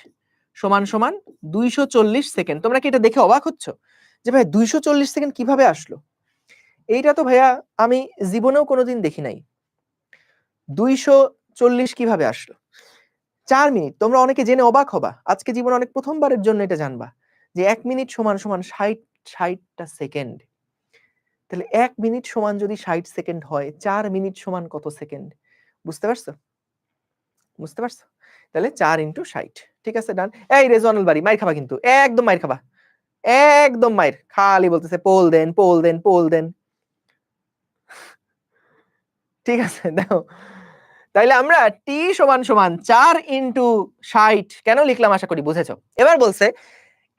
সমান সমান 240 সেকেন্ড। তোমরা কি এটা দেখে অবাক হচ্ছ যে ভাই 240 সেকেন্ড কিভাবে আসলো? এইটা তো ভাইয়া আমি জীবনেও কোনোদিন দেখি নাই, 240 কিভাবে আসলো? 4 মিনিট। তোমরা অনেকে জেনে অবাক হবা, আজকে জীবনে অনেক প্রথমবারের জন্য এটা জানবা যে 1 মিনিট সমান সমান 60টা সেকেন্ড। তাহলে 1 মিনিট সমান যদি 60 সেকেন্ড হয়, 4 মিনিট সমান কত সেকেন্ড? বুঝতে পারছো? বুঝতে পারছো? তাহলে 4 × 60। ঠিক আছে, ডান। এই রেজওয়ানুল বাড়ি, মাইর খাবা কিন্তু, একদম মাইর খাবা, একদম মাইর। খালি বলতেছে পোল দেন, পোল দেন, পোল দেন। ঠিক আছে, দেখো তাইলে আমরা টি সমান সমান 4 × 60 কেন লিখলাম আশা করি বুঝেছো। এবার বলছে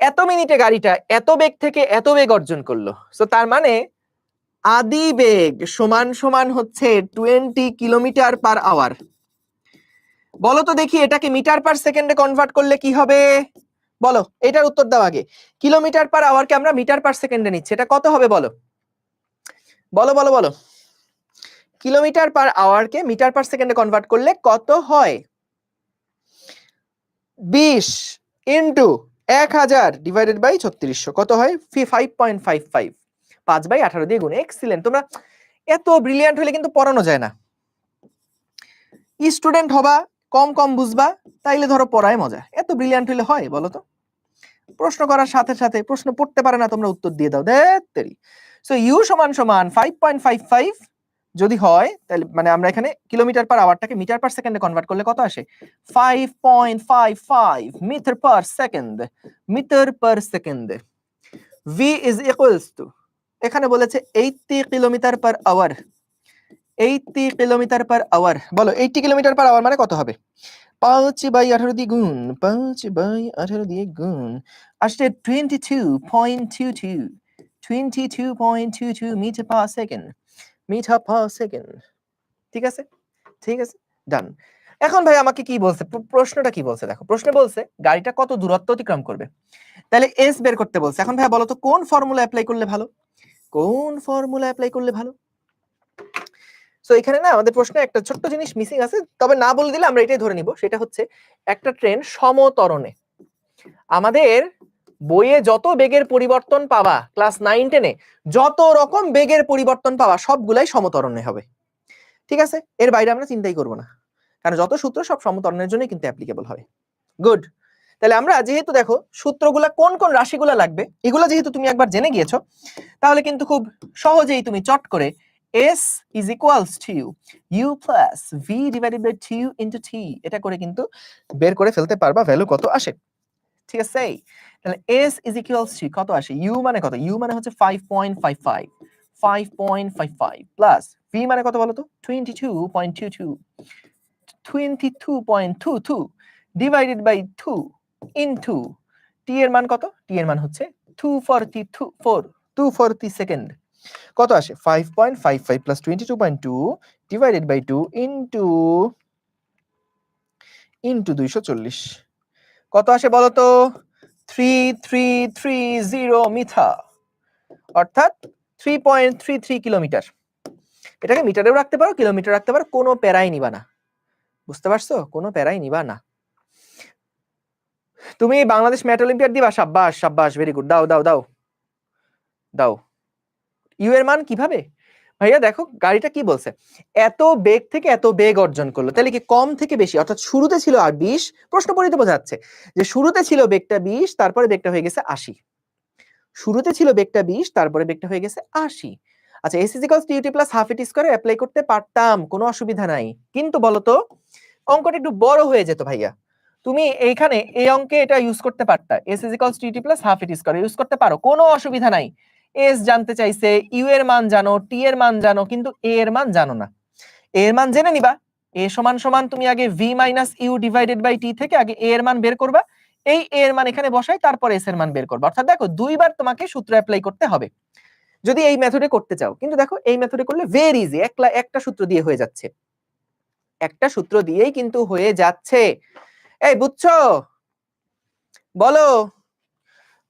এত মিনিটে গাড়িটা এত বেগ থেকে এত বেগ অর্জন করলো, সো তার মানে আদি বেগ সমান সমান হচ্ছে 20 কিলোমিটার পার আওয়ার। বলো তো দেখি এটাকে মিটার পার সেকেন্ডে কনভার্ট করলে কি হবে? বলো, এটার উত্তর দাও আগে। কিলোমিটার পার আওয়ারকে আমরা মিটার পার সেকেন্ডে নিচ্ছি, এটা কত হবে বলো? বলো বলো বলো, কিলোমিটার পার আওয়ারকে মিটার পার সেকেন্ডে কনভার্ট করলে কত হয়? 20 × 1000 ডিভাইডেড বাই 3600 কত হয় 5.55 5/18 দিয়ে গুণ। এক্সিলেন্ট, তোমরা এত ব্রিলিয়ান্ট হলে কিন্তু পড়ানো যায় না। স্টুডেন্ট হবা, কম কম বুঝবা, তাইলে ধরো পড়ায় মজা। এত ব্রিলিয়ান্ট হলে হয় বলো তো? প্রশ্ন করার সাথে সাথে প্রশ্ন পড়তে পারে না তোমরা উত্তর দিয়ে দাও, দেরি। সো ইউ সমান সমান 5.55 যদি হয় তাহলে মানে আমরা এখানে কিলোমিটার পার আওয়ারটাকে মিটার পার সেকেন্ডে কনভার্ট করলে কত আসে 5.55 metre per second, metre per second. v is equals to, এখানে বলেছে 80 kilometre per hour, 80 kilometre per hour. বলো 80 কিলোমিটার পার আওয়ার মানে কত হবে? 5/18 দিয়ে গুণ, 5/18 দিয়ে গুণ আসছে 22.22 22.22 metre per second, metre per second. ঠিক আছে, ঠিক আছে, ডান। এখন ভাই আমাকে কি বলছে, প্রশ্নটা কি বলছে দেখো, প্রশ্নে বলছে গাড়িটা কত দূরত্ব অতিক্রম করবে, তাহলে এস বের করতে বলছে। এখন ভাই বলো তো কোন ফর্মুলা অ্যাপ্লাই করলে ভালো, কোন ফর্মুলা অ্যাপ্লাই করলে ভালো? সো এখানে না আমাদের প্রশ্নে একটা ছোট্ট জিনিস মিসিং আছে, তবে না বলে দিলে আমরা এটাই ধরে নিব। সেটা হচ্ছে একটা ট্রেন সমতরণে, আমাদের বইয়ে যত বেগের পরিবর্তন পাবা ক্লাস 9-10-এ যত রকম বেগের পরিবর্তন পাবা সবগুলাই সমতরণে হবে। ঠিক আছে, এর বাইরে আমরা চিন্তাই করব না, কারণ যত সূত্র সব সমতরণের জন্য কিন্তু অ্যাপ্লিকেবল হয়। গুড। তাহলে আমরা যেহেতু দেখো সূত্রগুলা কোন কোন রাশিগুলা লাগবে এগুলো যেহেতু তুমি একবার জেনে গিয়েছো, তাহলে কিন্তু খুব সহজেই তুমি চট করে s is equals to u plus v divided by 2 into t এটা করে কিন্তু বের করে ফেলতে পারবা ভ্যালু কত আসে। ঠিক আছে, তাহলে s is equals to কত আসে, u মানে কত, u মানে হচ্ছে 5.55 5.55 প্লাস v মানে কত বলো তো 22.22 22.22 ডিভাইডেড বাই 2 ইনটু t এর মান কত, t এর মান হচ্ছে 240 সেকেন্ড। কত আসে 5.55 প্লাস 22.2 ডিভাইডেড বাই 2 ইনটু 240 কত আসে বলো তো 3330 মিটার, অর্থাৎ 3.33 কিলোমিটার। এটাকে মিটারেও রাখতে পারো, কিলোমিটার রাখতে পারো, কোনো প্যারাই নিবা না। বুঝতে পারছো, কোনো প্যারাই নিবা না। তুমি বাংলাদেশ ম্যাথ অলিম্পিয়াড দিবা, সাব্বাস সাব্বাস, ভেরি গুড, দাও দাও দাও দাও। ইউ এর মান কিভাবে ভাইয়া, দেখো গাড়িটা কি বলছে, এত বেগ থেকে এত বেগ অর্জন করলো, তাহলে কি কম থেকে বেশি, অর্থাৎ শুরুতে ছিল আর 20, প্রশ্ন পড়িতে বোঝাচ্ছে যে শুরুতে ছিল বেগটা 20, তারপরে বেগটা হয়ে গেছে 80। শুরুতে ছিল বেগটা 20, তারপরে বেগটা হয়ে গেছে 80। আচ্ছা, s = ut + half it square apply করতে পারতাম, কোনো অসুবিধা নাই, কিন্তু বলতো অঙ্কটা একটু বড় হয়ে যেত ভাইয়া। তুমি এইখানে এই অঙ্কে এটা ইউজ করতে পারতা, s = ut + half it square use করতে পারো, কোনো অসুবিধা নাই। s জানতে চাইছে, u এর মান জানো, t এর মান জানো, কিন্তু a এর মান জানো না। a এর মান জেনে নিবা, a সমান সমান তুমি আগে v - u divided by t থেকে আগে a এর মান বের করবা, এই a এর মান এখানে বসাই, তারপর s এর মান বের করবা। অর্থাৎ দেখো দুইবার তোমাকে সূত্র অ্যাপ্লাই করতে হবে যদি এই মেথডে করতে চাও। কিন্তু দেখো এই মেথডে করলে ভেরি ইজি, একটা সূত্র দিয়ে হয়ে যাচ্ছে, একটা সূত্র দিয়েই কিন্তু হয়ে যাচ্ছে। এই বুঝছো, বলো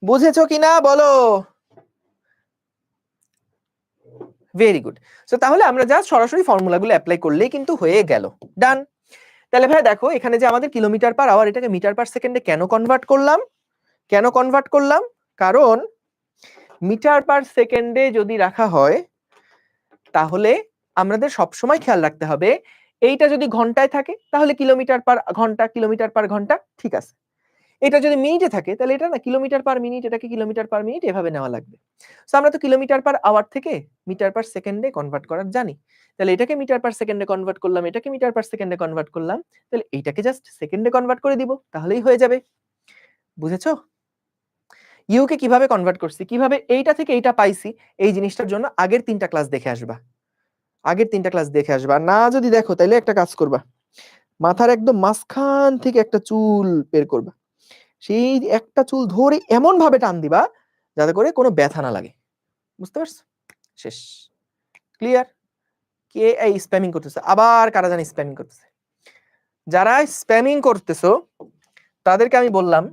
বুঝেছো কিনা বলো। Very good. সো তাহলে আমরা জাস্ট সরাসরি ফর্মুলাগুলো অ্যাপ্লাই করলেই কিন্তু হয়ে গেল, ডান। তাহলে ভাই দেখো এখানে যে আমাদের কিলোমিটার পার আওয়ার, এটাকে মিটার পার সেকেন্ডে কেন কনভার্ট করলাম, কেন কনভার্ট করলাম, কারণ মিটার পার সেকেন্ডে যদি রাখা হয় তাহলে আমাদের সবসময় খেয়াল রাখতে হবে এইটা যদি ঘন্টায় থাকে তাহলে কিলোমিটার পার ঘন্টা, কিলোমিটার পার ঘন্টা, ঠিক আছে। এটা যদি মিনিটে থাকে তাহলে এটা না কিলোমিটার পার মিনিট, এটাকে কিলোমিটার পার মিনিট এভাবে নেওয়া লাগবে। সো আমরা তো কিলোমিটার পার আওয়ার থেকে মিটার পার সেকেন্ডে কনভার্ট করার জানি, তাহলে এটাকে মিটার পার সেকেন্ডে কনভার্ট করলাম, এটাকে মিটার পার সেকেন্ডে কনভার্ট করলাম, তাহলে এইটাকে জাস্ট সেকেন্ডে কনভার্ট করে দিব, তাহলেই হয়ে যাবে। বুঝেছো? ইউ কে কিভাবে কনভার্ট করছি, কিভাবে এইটা থেকে এইটা পাইছি, এই জিনিসটার জন্য আগের 3টা ক্লাস দেখে আসবা, আগের 3টা ক্লাস দেখে আসবা। না যদি দেখো তাহলে একটা কাজ করবা, মাথার একদম মাঝখান থেকে একটা চুল বের করবা, সেই একটা চুল ধরে এমন ভাবে টান দিবা যাতে করে কোনো ব্যথা না লাগে। বুঝতে পারছো? শেষ, ক্লিয়ার? কে এই স্প্যামিং করতেছে, আবার কারা জানি স্প্যামিং করতেছে। যারা স্প্যামিং করতেছো তাদেরকে আমি বললাম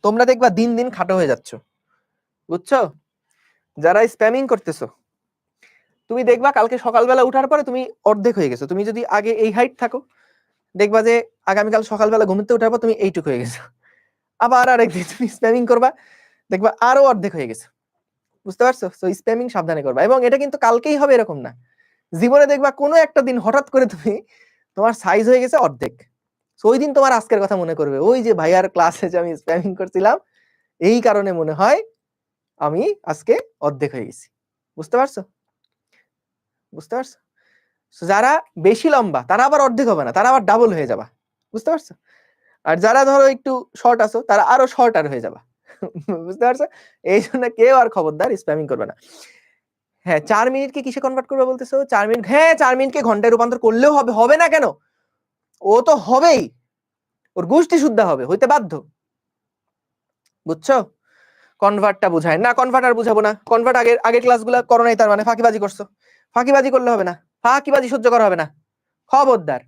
তোমরা দেখবা দিন দিন খাটো হয়ে যাচ্ছ, বুঝছো? যারা স্প্যামিং করতেছো তুমি দেখবা কালকে সকালবেলা উঠার পরে তুমি অর্ধেক হয়ে গেছো। তুমি যদি আগে এই হাইট থাকো দেখবা যে আগামীকাল সকালবেলা ঘুমতে ওঠার পর তুমি এইটুকু হয়ে গেছো। আবার আরেকদিন তুমি স্প্যামিং করবা, দেখবা আরো অর্ধেক হয়ে গেছে। বুঝতে পারছো? সো স্প্যামিং সাবধানে করবা, এবং এটা কিন্তু কালকেই হবে এরকম না। জীবনে দেখবা কোনো একটা দিন হঠাৎ করে তোমার সাইজ হয়ে গেছে অর্ধেক। সো ওই দিন তোমার আজকের কথা মনে করবে, ওই যে ভাইয়ার ক্লাসে যে আমি স্প্যামিং করছিলাম, এই কারণে মনে হয় আমি আজকে অর্ধেক হয়ে গেছি। বুঝতে পারছো? বুঝতে পারছো? যারা বেশি লম্বা তারা আবার অর্ধেক হবে না, তারা আবার ডাবল হয়ে যাবা। বুঝতে পারছো? আর যারা ধরো একটু শর্ট আছো তারা আরো শর্টার হয়ে যাবা। বুঝতে পারছো? এই জন্য কেউ আর খবরদার স্প্যামিং করবে না। হ্যাঁ, 4 মিনিটকে কিসে কনভার্ট করবে বলতেছো? 4 মিনিট, হ্যাঁ 4 মিনিটকে ঘন্টায় রূপান্তর করলেও হবে, হবে না কেন? ও তো হবেই, ওর গোষ্ঠী শুদ্ধ হবে, হইতে বাধ্য। বুঝছো? কনভার্টটা বুঝায় না, কনভার্ট আর বুঝাবো না। কনভার্ট আগের ক্লাসগুলো করো নাই, তার মানে ফাঁকিবাজি করছো। ফাঁকিবাজি করলে হবে না, ফাঁকিবাজি সহ্য করা হবে না, খবরদার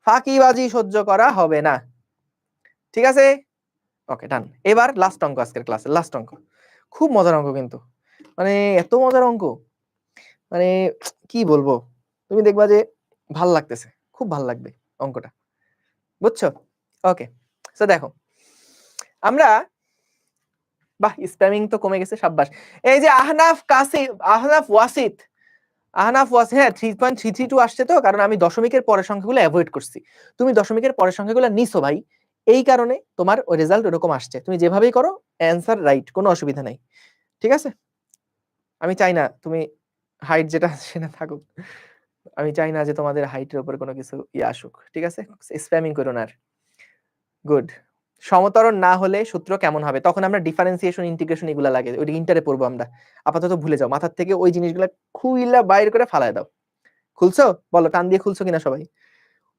ফাঁকিবাজি সহ্য করা হবে না। ঠিক আছে? ওকে, ডান। এবার লাস্ট অঙ্ক, আজকের ক্লাসের লাস্ট অঙ্ক। খুব মজার অঙ্ক কিন্তু, মানে এত মজার অঙ্ক, মানে কি বলবো, তুমি দেখবা যে ভাল লাগতেছে, খুব ভাল লাগবে অঙ্কটা। বুঝছো? ওকে, সো দেখো আমরা, বাহ স্প্যামিং তো কমে গেছে, সাব্বাস। এই যে আহনাফ ওয়াসিত, হ্যাঁ 3.332 আসছে তো, কারণ আমি দশমিকের পরের সংখ্যাগুলো অ্যাভয়েড করছি। তুমি দশমিকের পরের সংখ্যাগুলো নিছো ভাই, এই কারণে তোমার ওই রেজাল্ট এরকম আসছে। তুমি যেভাবেই করো অ্যান্সার রাইট, কোনো অসুবিধা নাই। ঠিক আছে? আমি চাই না তুমি হাইট যেটা সেটা থাকুক, আমি চাই না যে তোমাদের হাইটের উপর কোনো কিছু আসুক। ঠিক আছে? স্প্যামিং করো না আর। গুড। সমতরণ না হলে সূত্র কেমন হবে? তখন আমরা ডিফারেন্সিয়েশন, ইন্টিগ্রেশন এগুলা লাগে, ওই ইন্টারে পড়বো আমরা। আপাতত ভুলে যাও, মাথার থেকে ওই জিনিসগুলো খুইলা বাইর করে ফালায় দাও। খুলছো? বলো, টান দিয়ে খুলছো কিনা সবাই?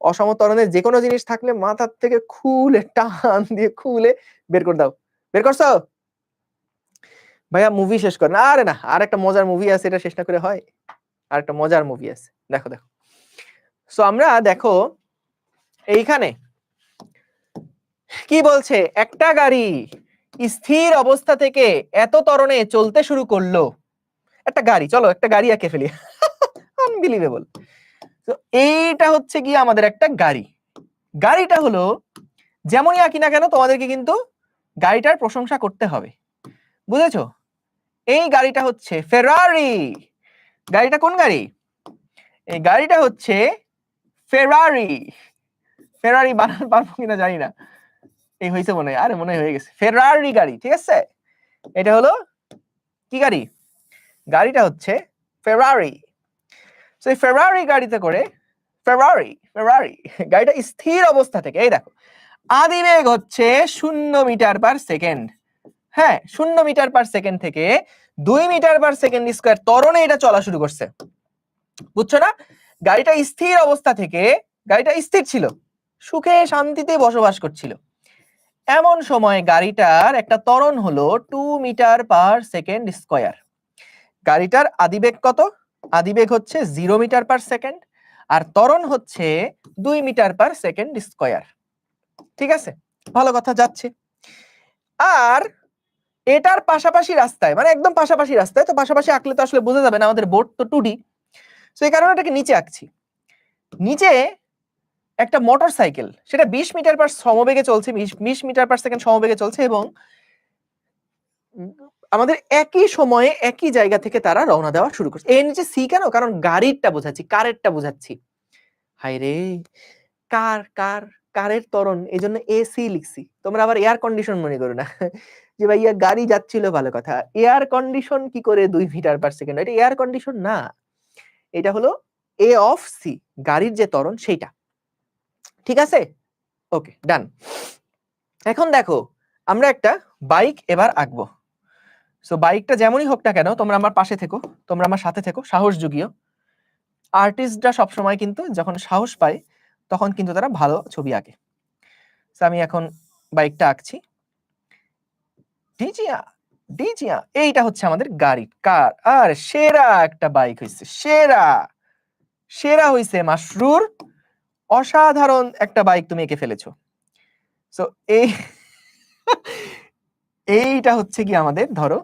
অসমতরণের যে কোনো জিনিস থাকলে মাথার থেকে খুলে, টান দিয়ে খুলে বের করে দাও। বের করছো? ভাইয়া মুভি শেষ কর না। আরে না, আর একটা মজার মুভি আছে, এটা শেষ না করে হয়? আর একটা মজার মুভি আছে, দেখো দেখো। সো আমরা দেখো এইখানে কি বলছে, একটা গাড়ি স্থির অবস্থা থেকে এত ত্বরণে চলতে শুরু করলো। একটা গাড়ি, চলো একটা গাড়ি এঁকে ফেলি। আনবিলিভেবল। তো এইটা হচ্ছে কি আমাদের একটা গাড়ি। গাড়িটা হলো যেমনই আঁকি না কেন, তোমাদেরকে কিন্তু গাড়িটার প্রশংসা করতে হবে। বুঝেছো? এই গাড়িটা হচ্ছে ফেরারি। গাড়িটা কোন গাড়ি? এই গাড়িটা হচ্ছে ফেরারি। ফেরারি বানান পারবো কিনা জানি না, এই হয়েছে মনে হয়, আরে মনে হয়ে গেছে, ফেরারি গাড়ি। ঠিক আছে? এটা হলো কি গাড়ি? গাড়িটা হচ্ছে ফেরারি। তো এই ফেরারি গাড়িতে করে, ফেরারি গাড়িটা স্থির অবস্থা থেকে, এই দেখো আদিবেগ হচ্ছে 0 মিটার পার সেকেন্ড। হ্যাঁ, 0 মিটার পার সেকেন্ড থেকে 2 মিটার পার সেকেন্ড স্কয়ার ত্বরণে এটা চলা শুরু করছে। বুঝছো না? গাড়িটা স্থির অবস্থা থেকে, গাড়িটা স্থির ছিল, সুখে শান্তিতে বসবাস করছিল। এমন সময় গাড়িটার একটা ত্বরণ হলো 2 মিটার পার সেকেন্ড স্কয়ার। গাড়িটার আদিবেগ কত? আদিবেগ হচ্ছে 0 মিটার পার সেকেন্ড, আর ত্বরণ হচ্ছে 2 মিটার পার সেকেন্ড স্কয়ার। ঠিক আছে? ভালো কথা যাচ্ছে। আর এটার পাশাপাশি রাস্তায়, মানে একদম পাশাপাশি রাস্তায়, তো পাশাপাশি আঁকলে তো আসলে বোঝা যাবে না, আমাদের বোর্ড তো 2D, সো এই কারণে এটাকে নিচে আঁকছি। নিচে একটা মোটর সাইকেল, সেটা 20 মিটার পার সমবেগে চলছে, 20 মিটার পার সেকেন্ড সমবেগে চলছে, এবং আমাদের একই সময়ে একই জায়গা থেকে তারা রওনা দেওয়া শুরু করছে। এর নিচে সি কেন? কারণ গাড়িরটা বোঝাচ্ছি, কারেরটা বোঝাচ্ছি। হাই রে, কার কার কারের ত্বরণ, এই জন্য এসি লিখছি। তোমরা আবার এয়ার কন্ডিশন মনে করো না যে ভাইয়া গাড়ি যাচ্ছিল, ভালো কথা, এয়ার কন্ডিশন কি করে 2 মিটার পার সেকেন্ড? এটা এয়ার কন্ডিশন না, এটা হলো এ অফ সি, গাড়ির যে ত্বরণ সেইটা। ঠিক আছে? ওকে, ডান। এখন দেখো আমরা একটা বাইক এবার আঁকবো। সো বাইকটা যেমনই হোক না কেন, তোমরা আমার পাশে থেকো, তোমরা আমার সাথে থেকো, সাহস জুগিও। আর্টিস্টরা সবসময় কিন্তু যখন সাহস পায় তখন কিন্তু তারা ভালো ছবি আঁকে। আমি এখন বাইকটা আঁকছি। ডিজিয়া, ডিজিয়া, এইটা হচ্ছে আমাদের গাড়ি, কার। আর সেরা একটা বাইক হইছে, সেরা, সেরা হইছে মাসরুর। অসাধারণ একটা বাইক তুমি এঁকে ফেলেছো। সো এই এইটা হচ্ছে কি আমাদের, ধরো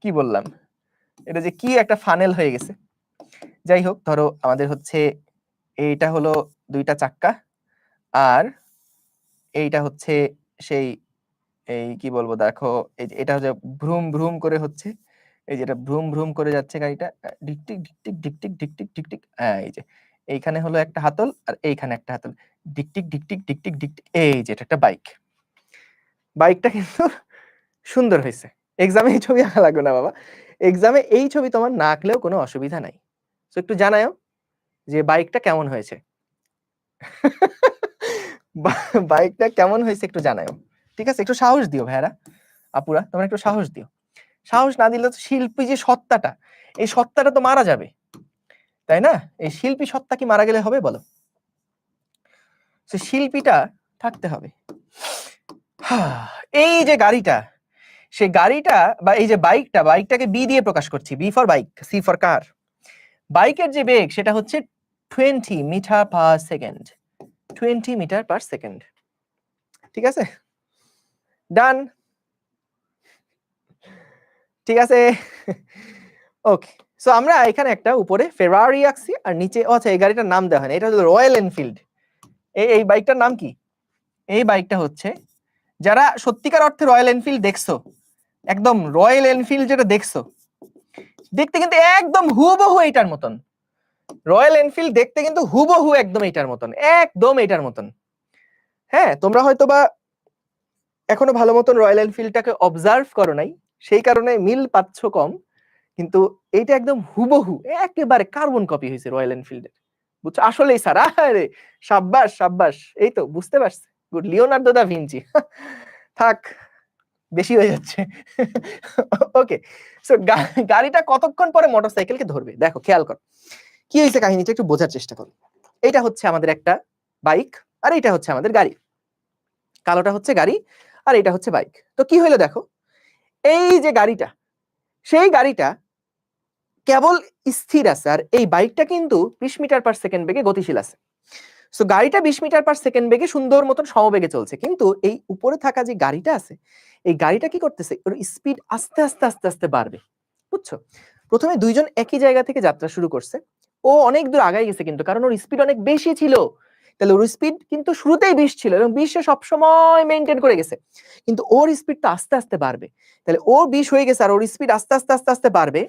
কি বললাম, এটা যে কি একটা ফানেল হয়ে গেছে। যাই হোক, ধরো আমাদের হচ্ছে এইটা হলো 2টা চাক্কা, আর এইটা হচ্ছে সেই এই কি বলবো, দেখো এই যে এটা হচ্ছে ভ্রুম ভ্রুম করে হচ্ছে, এই যেটা ভ্রুম ভ্রুম করে যাচ্ছে গাড়িটা, ডিকটিক ডিকটিক ডিকটিক ডিকটিক ডিকটিক, হ্যাঁ এই যে এইখানে হলো একটা হাতল আর এইখানে একটা হাতল, ডিকটিক ডিকটিক ডিকটিক ডিকটিক, এই যে এটা একটা বাইক। বাইকটা কিন্তু সুন্দর হয়েছে। এক্সামে এই ছবি আঁকা লাগবে না বাবা, এক্সামে এই ছবি তোমার না আঁকলেও কোনো অসুবিধা নাই। তো একটু জানাও যে বাইকটা কেমন হয়েছে। বাইকটা কেমন হয়েছে একটু জানাও, ঠিক আছে? একটু সাহস দিও ভাইয়ারা, আপুরা তোমরা একটু সাহস দিও। সাহস না দিলে তো শিল্পী যে সত্তাটা, এই সত্তাটা তো মারা যাবে, তাই না? এই শিল্পী সত্তা কি মারা গেলে হবে বলো? সে শিল্পীটা থাকতে হবে। এই যে গাড়িটা, সেই গাড়িটা বা এই যে বাইকটা, বাইকটাকে বি দিয়ে প্রকাশ করছি, b for bike, c for car. বাইকের যে বেগ সেটা হচ্ছে 20 meter per second, 20 meter per second, ঠিক আছে? ডান, ঠিক আছে। ওকে, সো আমরা এখানে একটা উপরে ফেরারি আঁকছি আর নিচে, আচ্ছা এই গাড়িটার নাম দেওয়া হয় না, এটা হলো রয়্যাল এনফিল্ড। এই বাইকটার নাম কি? এই বাইকটা হচ্ছে, যারা সত্যিকার অর্থে রয়্যাল এনফিল্ড দেখছো, একদম রয়্যাল এনফিল্ড যেটা দেখছো, দেখতে কিন্তু একদম হুবহু এটার মতন। রয়্যাল এনফিল্ড দেখতে কিন্তু হুবহু একদম এটার মতন, একদম এটার মতন। হ্যাঁ, তোমরা হয়তো বা এখনো ভালো মতন রয়্যাল এনফিল্ডটাকে অবজার্ভ করো নাই, সেই কারণে মিল পাচ্ছ কম, কিন্তু এইটা একদম হুবহু একেবারে কার্বন কপি হয়েছে রয়্যাল এনফিল্ডের, বুঝছো? আসলেই স্যার, আরে সাব্বাস সাব্বাস, এই তো বুঝতে পারছে, গুড, লিওনার্দো দা ভিঞ্চি। থাক, বেশি হয়ে যাচ্ছে। ওকে, সো গাড়িটা কতক্ষণ পরে মোটরসাইকেলকে ধরবে? দেখো খেয়াল কর কি হয়েছে কাহিনীটা, একটু বোঝার চেষ্টা করো। এটা হচ্ছে আমাদের একটা বাইক আর এটা হচ্ছে আমাদের গাড়ি, কালোটা হচ্ছে গাড়ি আর এটা হচ্ছে বাইক। তো কি হইলো দেখো, এই যে গাড়িটা, সেই গাড়িটা কেবল স্থির আছে আর এই বাইকটা কিন্তু 20 মিটার পার সেকেন্ড বেগে গতিশীল আছে। সো গাড়িটা 20 মিটার পার সেকেন্ড বেগে সুন্দর মতন সমবেগে চলছে, কিন্তু এই উপরে থাকা যে গাড়িটা আছে, এই গাড়িটা কি করতেছে, ওর স্পিড আস্তে আস্তে আস্তে আস্তে বাড়বে, বুঝছো? প্রথমে দুইজন একই জায়গা থেকে যাত্রা শুরু করছে, ও অনেক দূর আগায় গেছে কিন্তু, কারণ ওর স্পিড অনেক বেশি ছিল। তাহলে ওর স্পিড কিন্তু শুরুতেই 20 ছিল এবং 20 সবসময় মেনটেন করে গেছে, কিন্তু ওর স্পিড তো আস্তে আস্তে বাড়বে। তাহলে ও 20 হয়ে গেছে আর ওর স্পিড আস্তে আস্তে আস্তে আস্তে বাড়বে,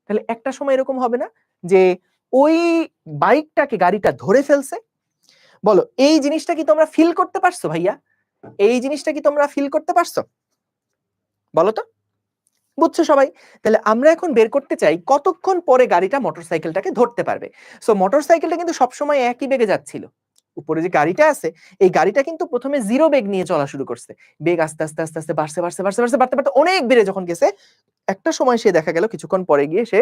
তাহলে একটা সময় এরকম হবে না যে ওই বাইকটাকে গাড়িটা ধরে ফেলছে? বলো, এই জিনিসটা কি তোমরা ফিল করতে পারছো ভাইয়া? এই জিনিসটা কি তোমরা ফিল করতে পারছো? বলো তো, বুঝছো সবাই? তাহলে আমরা এখন বের করতে চাই কতক্ষণ পরে গাড়িটা মোটরসাইকেলটাকে ধরতে পারবে। সো মোটরসাইকেলটা কিন্তু সবসময় একই বেগে যাচ্ছিল, উপরে যে গাড়িটা আছে এই গাড়িটা কিন্তু প্রথমে 0 বেগ নিয়ে চলা শুরু করছে, বেগ আস্তে আস্তে আস্তে আস্তে বাড়ছে বাড়ছে বাড়ছে বাড়ছে বাড়তে বাড়তে অনেক বেড়ে যখন গেছে, একটা সময় সে দেখা গেল কিছুক্ষণ পরে গিয়ে সে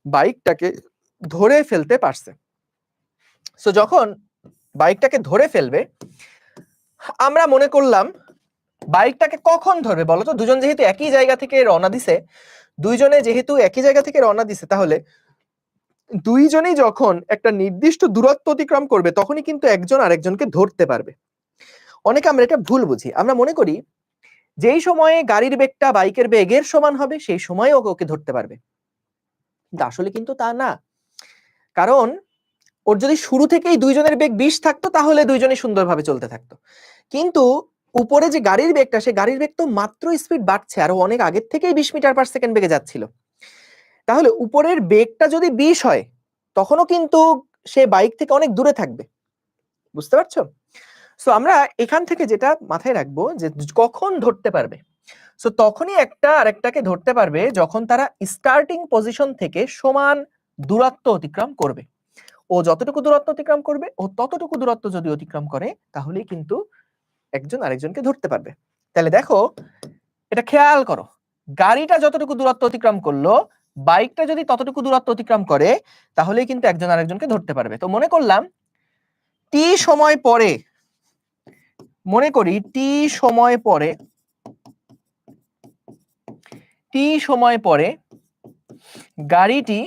বাইকটাকে ধরে ফেলতে পারছে। সো যখন বাইকটাকে ধরে ফেলবে, আমরা মনে করলাম বাইকটাকে কখন ধরবে বলো তো? দুজন যেহেতু একই জায়গা থেকে রওনা দিছে, দুইজনে যেহেতু একই জায়গা থেকে রওনা দিছে, তাহলে দুইজনেই যখন একটা নির্দিষ্ট দূরত্ব অতিক্রম করবে তখনই কিন্তু একজন আরেকজনকে ধরতে পারবে। অনেকে আমরা এটা ভুল বুঝি, আমরা মনে করি যেই সময়ে গাড়ির বেগটা বাইকের বেগের সমান হবে সেই সময়ে ওকে ধরতে পারবে, কিন্তু আসলে কিন্তু তা না। কারণ ওর যদি শুরু থেকেই দুইজনের বেগ 20 থাকতো তাহলে দুইজনই সুন্দরভাবে চলতে থাকতো, কিন্তু উপরে যে গাড়ির বেগটা, সে গাড়ির বেগ তো মাত্র স্পিড বাড়ছে, আরো অনেক আগের থেকেই 20 মিটার পার সেকেন্ড বেগে যাচ্ছিল। তাহলে উপরের বেগটা যদি 20 হয় তখনও কিন্তু সে বাইক থেকে অনেক দূরে থাকবে, বুঝতে পারছো? সো আমরা এখান থেকে যেটা মাথায় রাখবো যে কখন ধরতে পারবে, সো তখনই একটা আরেকটাকে ধরতে পারবে যখন তারা স্টার্টিং পজিশন থেকে সমান দূরত্ব অতিক্রম করবে। ও যতটুকু দূরত্ব অতিক্রম করবে, ও ততটুকু দূরত্ব যদি অতিক্রম করে তাহলেই কিন্তু একজন আরেকজনকে ধরতে পারবে। তাহলে দেখো, এটা খেয়াল করো, গাড়িটা যতটুকু দূরত্ব অতিক্রম করলো, বাইকটা যদি ততটুকু দূরত্ব অতিক্রম করে তাহলেই কিন্তু একজন আরেকজনকে ধরতে পারবে। তো মনে করলাম টি সময় পরে, মনে করি টি সময় পরে, টি সময় পরে গাড়িটি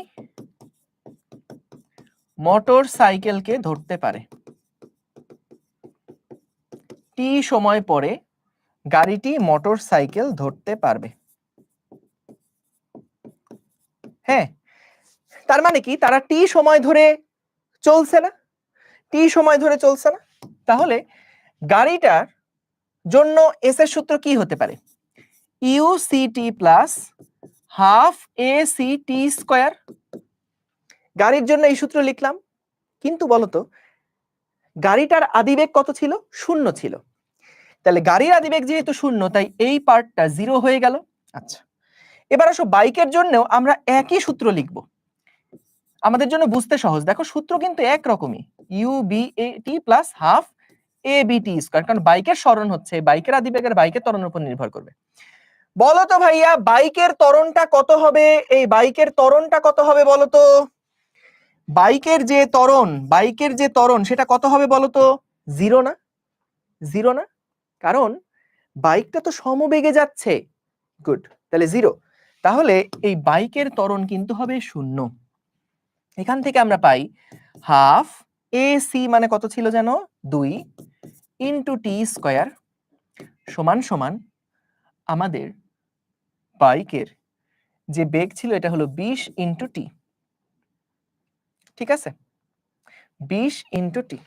মোটর সাইকেলকে ধরতে পারে। টি সময় পরে গাড়িটি মোটর সাইকেল ধরতে পারবে। হ্যাঁ, তার মানে কি তারা টি সময় ধরে চলছে না, টি সময় ধরে চলছে না, তাহলে গাড়িটার জন্য এস এর সূত্র কি হতে পারে? U C T plus half A C T square. গাড়ির জন্য এই সূত্র লিখলাম, কিন্তু বলতো গাড়িটার আদিবেগ কত ছিল? 0 ছিল। তাহলে গাড়ির আদিবেগ যেহেতু 0, তাই এই পার্টটা 0 হয়ে গেল। আচ্ছা, এবার আসো বাইকের জন্যও আমরা একই সূত্র লিখব, আমাদের জন্য বুঝতে সহজ। দেখো সূত্র কিন্তু একরকমই, u b a t plus half a b t square, কারণ বাইকের স্মরণ হচ্ছে বাইকের আদিবেগের বাইকের ত্বরণের উপর নির্ভর করবে। বলো তো ভাইয়া বাইকের ত্বরণটা কত হবে? এই বাইকের ত্বরণটা কত হবে বলো তো? বাইকের যে ত্বরণ সেটা কত হবে বলো তো? 0 না? 0 না, কারণ বাইকটা তো সমবেগে যাচ্ছে। গুড, তাহলে 0। তাহলে এই বাইকের ত্বরণ কিন্তু হবে 0। এখান থেকে আমরা পাই হাফ এ সি মানে কত ছিল জানো? 2 ইন্টু টি স্কোয়ার সমান সমান আমাদের বাইকের যে বেগ ছিল এটা হলো 20 ইন্টু টি। ঠিক আছে, 20 ইন্টু টি।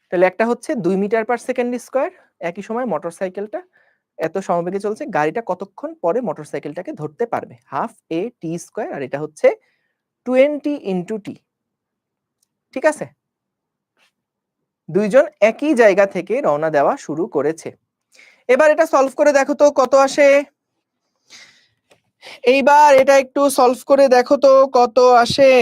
তাহলে একটা হচ্ছে 2 মিটার পার সেকেন্ড স্কোয়ার। একই সময় মোটরসাইকেলটা এত সমবেগে চলছে, গাড়িটা কতক্ষণ পরে মোটরসাইকেলটাকে ধরতে পারবে? হাফ এ টি স্কোয়ার, আর এটা হচ্ছে 20 ইন্টু টি। ঠিক আছে, দুইজন একই জায়গা থেকে রওনা দেওয়া শুরু করেছে। এবার এটা সলভ করে দেখো তো কত আসে। এইবার এটা একটু সলভ করে দেখো তো কত আসে।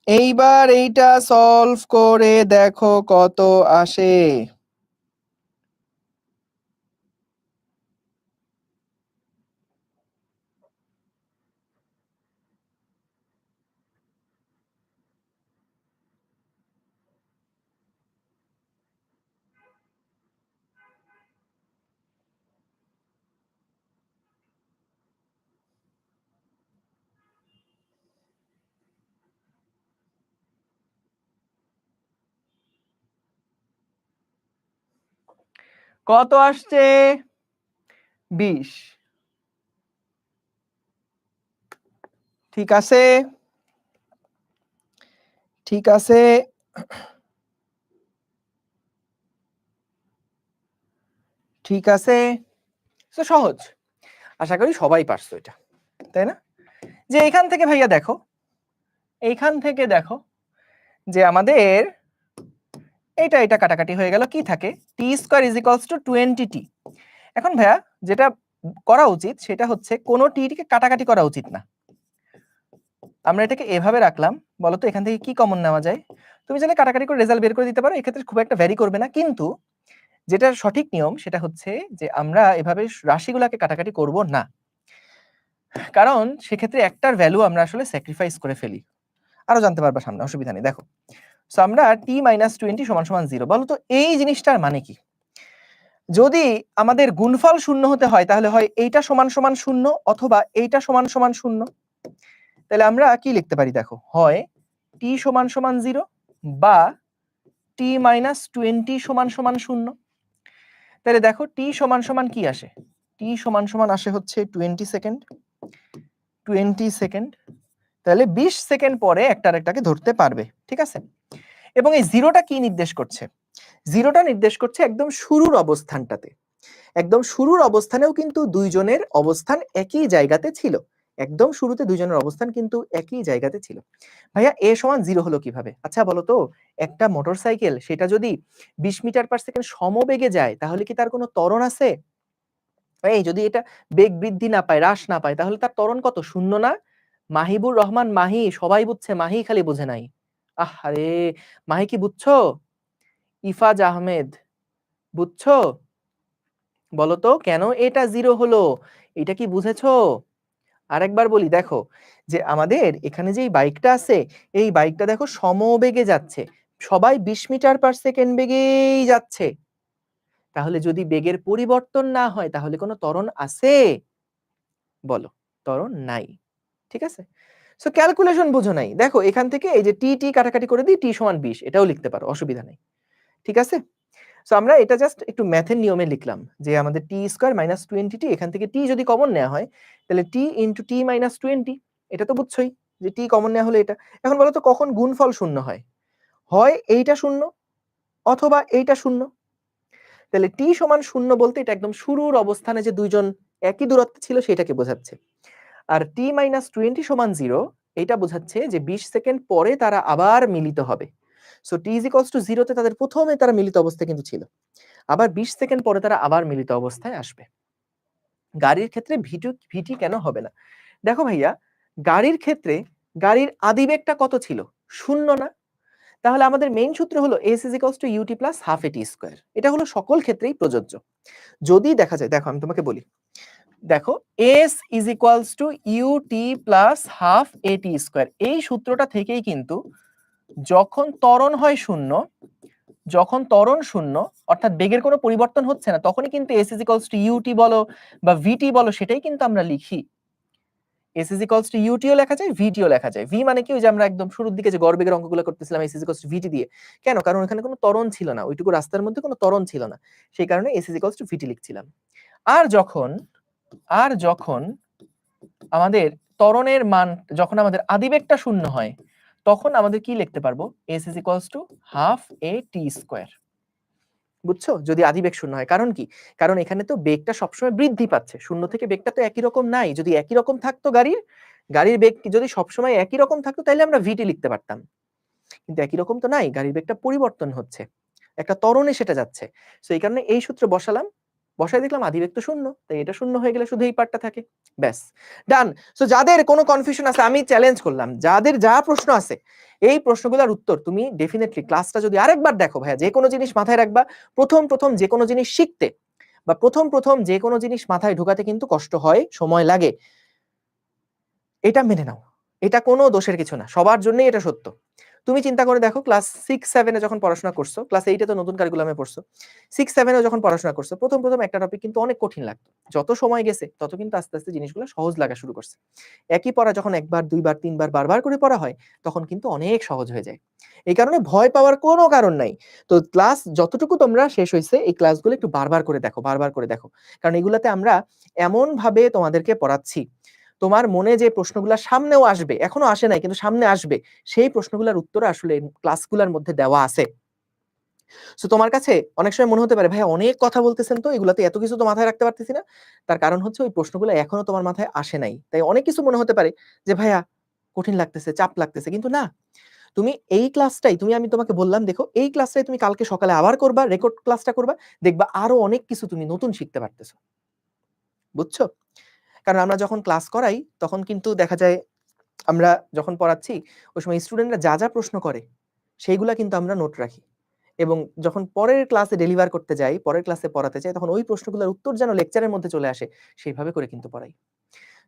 এইবার এইটা সলভ করে দেখো কত আসে। কত আসছে? 20। ঠিক আছে, ঠিক আছে, ঠিক আছে। তো সহজ, আশা করি সবাই পারছো এটা, তাই না? যে এখান থেকে ভাইয়া দেখো, এইখান থেকে দেখো যে আমাদের এটা কাটাকাটি হয়ে গেল, কি থাকে? T square is equals to 20t। এখন ভাইয়া যেটা করা উচিত সেটা হচ্ছে কোনো টিকে কাটাকাটি করা উচিত না। আমরা এটাকে এভাবে রাখলাম, বলতো এখান থেকে কি কমন নেওয়া যায়? তুমি চাইলে কাটাকাটি করে রেজাল্ট বের করে দিতে পারো, এক্ষেত্রে খুব একটা ভ্যারি করবে না, কিন্তু যেটা সঠিক নিয়ম সেটা হচ্ছে যে আমরা এভাবে রাশিগুলোকে কাটাকাটি করব না, কারণ সেক্ষেত্রে একটার ভ্যালু আমরা আসলে স্যাক্রিফাইস করে ফেলি। আরো জানতে পারবা সামনে, অসুবিধা নেই। দেখো, সো আমরা t - 20 = 0, বলতো এই জিনিসটার মানে কি? যদি আমাদের গুণফল 0 হতে হয় তাহলে হয় এইটা সমান সমান 0 অথবা এইটা সমান সমান 0। তাহলে আমরা কি লিখতে পারি দেখো, হয় t সমান সমান 0 বা t - 20 সমান সমান 0। তাহলে দেখো t সমান সমান কি আসে? t সমান সমান আসে হচ্ছে 20 সেকেন্ড, 20 সেকেন্ড। তাহলে 20 সেকেন্ড পরে একটা আরেকটাকে ধরতে পারবে। ঠিক আছে, এবং এই জিরোটা কি নির্দেশ করছে? জিরোটা নির্দেশ করছে একদম শুরুর অবস্থানটাতে। একদম শুরুর অবস্থানেও কিন্তু দুইজনের অবস্থান একই জায়গাতে ছিল। একদম শুরুতে দুইজনের অবস্থান কিন্তু একই জায়গাতে ছিল। ভাইয়া a সমান 0 হলো কিভাবে? আচ্ছা বলো তো, একটা মোটরসাইকেল সেটা যদি 20 মিটার পার সেকেন্ড সমবেগে যায় তাহলে কি তার কোনো ত্বরণ আছে? এই যদি এটা বেগ বৃদ্ধি না পায়, হ্রাস না পায়, তাহলে তার ত্বরণ কত? 0 না? মাহিবুর রহমান মাহি, সবাই বুঝছে, মাহি খালি বোঝে নাই। আরে মাহি কি বুঝছো? ইফাজ আহমেদ বুঝছো? বলতো কেন এটা 0 হলো? এটা কি বুঝেছো? আরেকবার বলি, দেখো যে আমাদের এখানে যে বাইকটা আছে, এই বাইকটা দেখো সমবেগে যাচ্ছে, সবাই 20 মিটার পার সেকেন্ড বেগেই যাচ্ছে। তাহলে যদি বেগের পরিবর্তন না হয় তাহলে কোনো ত্বরণ আছে? বলো, ত্বরণ নাই। ঠিক আছে, সো ক্যালকুলেশন বুঝো নাই। দেখো এখান থেকে এই যে টি টি কাটাকাটি করে দিই, টি সমান 20 এটাও লিখতে পারো, অসুবিধা নেই। ঠিক আছে, সো আমরা এটা জাস্ট একটু ম্যাথের নিয়মে লিখলাম যে আমাদের টি স্কোয়ার মাইনাস 20t, এখান থেকে টি যদি কমন নেওয়া হয় তাহলে টি ইন্টু টি মাইনাস 20, এটা তো বুঝছোই যে টি কমন নেওয়া হলে এটা। এখন বলো তো কখন গুণফল শূন্য হয়? হয় এইটা শূন্য অথবা এইটা শূন্য। তাহলে টি সমান শূন্য বলতে এটা একদম শুরুর অবস্থানে যে দুইজন একই দূরত্বে ছিল সেটাকে বোঝাচ্ছে। আর টি মাইনাস 20 সমান 0, এটা বোঝাচ্ছে যে 20 সেকেন্ড পরে তারা আবার মিলিত হবে। So T is equals two 0 তে তাদের প্রথমে তারা মিলিত অবস্থায় কিন্তু ছিল, আবার 20 সেকেন্ড পরে তারা আবার মিলিত অবস্থায় আসবে। গাড়ির ক্ষেত্রে ভিটি কেন হবে না? দেখো ভাইয়া, গাড়ির ক্ষেত্রে গাড়ির আদিবেগটা কত ছিল? শূন্য না? তাহলে আমাদের মেইন সূত্র হলো s is equals to ut plus half at square. এটা হলো সকল ক্ষেত্রেই প্রযোজ্য। যদি দেখা যায়, দেখো আমি তোমাকে বলি, দেখো s is equals to ut plus half at square, এই সূত্রটা থেকেই কিন্তু যখন ত্বরণ হয় শূন্য, যখন ত্বরণ শূন্য অর্থাৎ বেগের কোনো পরিবর্তন হচ্ছে না, তখনই কিন্তু s is equals to ut বলো বা vt বলো সেটাই কিন্তু আমরা লিখি। s is equals to ut ও লেখা যায়, vt ও লেখা যায়। v মানে কি, ওই যে আমরা একদম শুরুর দিকে যে গড়বেগের অঙ্কগুলো করতেছিলাম s is equals to vt দিয়ে, কেন? কারণ ওখানে কোনো ত্বরণ ছিল না, ওইটুকু রাস্তার মধ্যে কোনো ত্বরণ ছিল না, সেই কারণে s is equals to vt লিখছিলাম। আর যখন আমাদের ত্বরণের মান, যখন আমাদের আদিবেগটা শূন্য হয়, তখন আমাদের কি লিখতে পারবো? s is equals to half a t square. বুঝছো? যদি আদিবেগ শূন্য হয়। কারণ কি? কারণ এখানে তো বেগটা সবসময় বৃদ্ধি পাচ্ছে, শূন্য থেকে বেগটা তো একই রকম নাই। যদি একই রকম থাকতো গাড়ির বেগ যদি সবসময় একই রকম থাকতো তাহলে আমরা ভিটি লিখতে পারতাম, কিন্তু একই রকম তো নাই, গাড়ির বেগটা পরিবর্তন হচ্ছে, একটা ত্বরণে সেটা যাচ্ছে। সো এই কারণে এই সূত্র বসালাম, বসাই দেখলাম আদিবেগ তো শূন্য, তাই এটা শূন্য হয়ে গেলে শুধু এই পার্টটা থাকে, ব্যাস ডান। সো যাদের কোনো কনফিউশন আছে, আমি চ্যালেঞ্জ করলাম, যাদের যা প্রশ্ন আছে এই প্রশ্নগুলোর উত্তর তুমি ডেফিনেটলি ক্লাসটা যদি আরেকবার দেখো ভাইয়া, যে কোনো জিনিস মাথায় রাখবা, প্রথম যে কোনো জিনিস শিখতে বা প্রথম যে কোনো জিনিস মাথায় ঢোকাতে কিন্তু কষ্ট হয়, সময় লাগে, এটা মেনে নাও, এটা কোনো দোষের কিছু না, সবার জন্যই এটা সত্য। তুমি চিন্তা করে দেখো, ক্লাস 6-7 যখন পড়াশোনা করছো, ক্লাস 8 তো নতুন কারিকুলামে পড়ছো, 6-7 যখন পড়াশোনা করছো, প্রথম একটা টপিক কিন্তু অনেক কঠিন লাগতো, যত সময় গেছে তত কিন্তু আস্তে আস্তে জিনিসগুলো সহজ লাগা শুরু করছে। একই পড়া যখন একবার, দুইবার, তিনবার, বারবার করে পড়া হয়, তখন কিন্তু অনেক সহজ হয়ে যায়। এই কারণে ভয় পাওয়ার কোনো কারণ নাই। তো ক্লাস যতটুকু তোমরা শেষ হয়েছে, এই ক্লাসগুলো একটু বারবার করে দেখো, কারণ এগুলাতে আমরা এমন ভাবে তোমাদেরকে পড়াচ্ছি, তোমার মনে যে প্রশ্নগুলো সামনেও আসবে, এখনো আসে নাই কিন্তু সামনে আসবে, সেই প্রশ্নগুলোর উত্তর আসলে ক্লাসগুলোর মধ্যে দেওয়া আছে। সো তোমার কাছে অনেক সময় মনে হতে পারে, ভাই অনেক কথা বলতেছেন, তো এগুলাতে এত কিছু তো মাথায় রাখতে পারতেছি না। তার কারণ হচ্ছে ওই প্রশ্নগুলো এখনো তোমার মাথায় আসে নাই, তাই অনেক কিছু মনে হতে পারে যে ভাইয়া কঠিন লাগতেছে, চাপ লাগতেছে, কিন্তু না, তুমি এই ক্লাসটাই, আমি তোমাকে বললাম, দেখো এই ক্লাসটাই তুমি কালকে সকালে আবার করবা, রেকর্ড ক্লাসটা করবা, দেখবা আরো অনেক কিছু তুমি নতুন শিখতে পারতেছো। বুঝছো? কারণ আমরা যখন ক্লাস করাই তখন কিন্তু দেখা যায়, আমরা যখন পড়াচ্ছি ওই সময় স্টুডেন্টরা যা প্রশ্ন করে সেইগুলা কিন্তু আমরা নোট রাখি, এবং যখন পরের ক্লাসে ডেলিভার করতে যাই, পরের ক্লাসে পড়াতে চাই, তখন ওই প্রশ্নগুলোর উত্তর যেন লেকচারের মধ্যে চলে আসে, সেইভাবে করে কিন্তু পড়াই।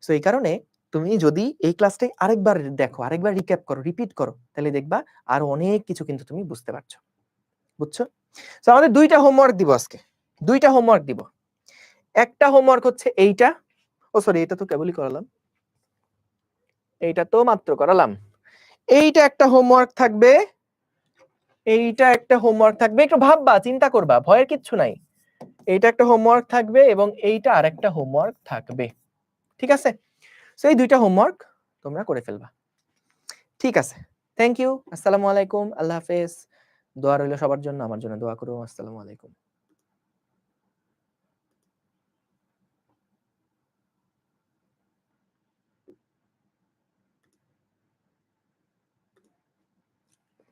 সো এই কারণে তুমি যদি এই ক্লাসটাই আরেকবার দেখো, আরেকবার রিক্যাপ করো, রিপিট করো, তাহলে দেখবা আরো অনেক কিছু কিন্তু তুমি বুঝতে পারছো। বুঝছো? সো আমাদের দুইটা হোমওয়ার্ক দিব আজকে, দুইটা হোমওয়ার্ক দিব। একটা হোমওয়ার্ক হচ্ছে এইটা, ও সরি, এটা তো কেবলই করালাম, এইটা তো মাত্র করালাম। এইটা একটা হোমওয়ার্ক থাকবে, এইটা একটা হোমওয়ার্ক থাকবে, একটু ভাববা, চিন্তা করবা, ভয়ের কিচ্ছু নাই। এইটা একটা হোমওয়ার্ক থাকবে এবং এইটা আরেকটা হোমওয়ার্ক থাকবে, ঠিক আছে? সো এই দুইটা হোমওয়ার্ক তোমরা করে ফেলবা, ঠিক আছে? থ্যাংক ইউ, আসসালামু আলাইকুম, আল্লাহ হাফেজ। দোয়া রইল সবার জন্য, আমার জন্য দোয়া করো। আসসালামু আলাইকুম।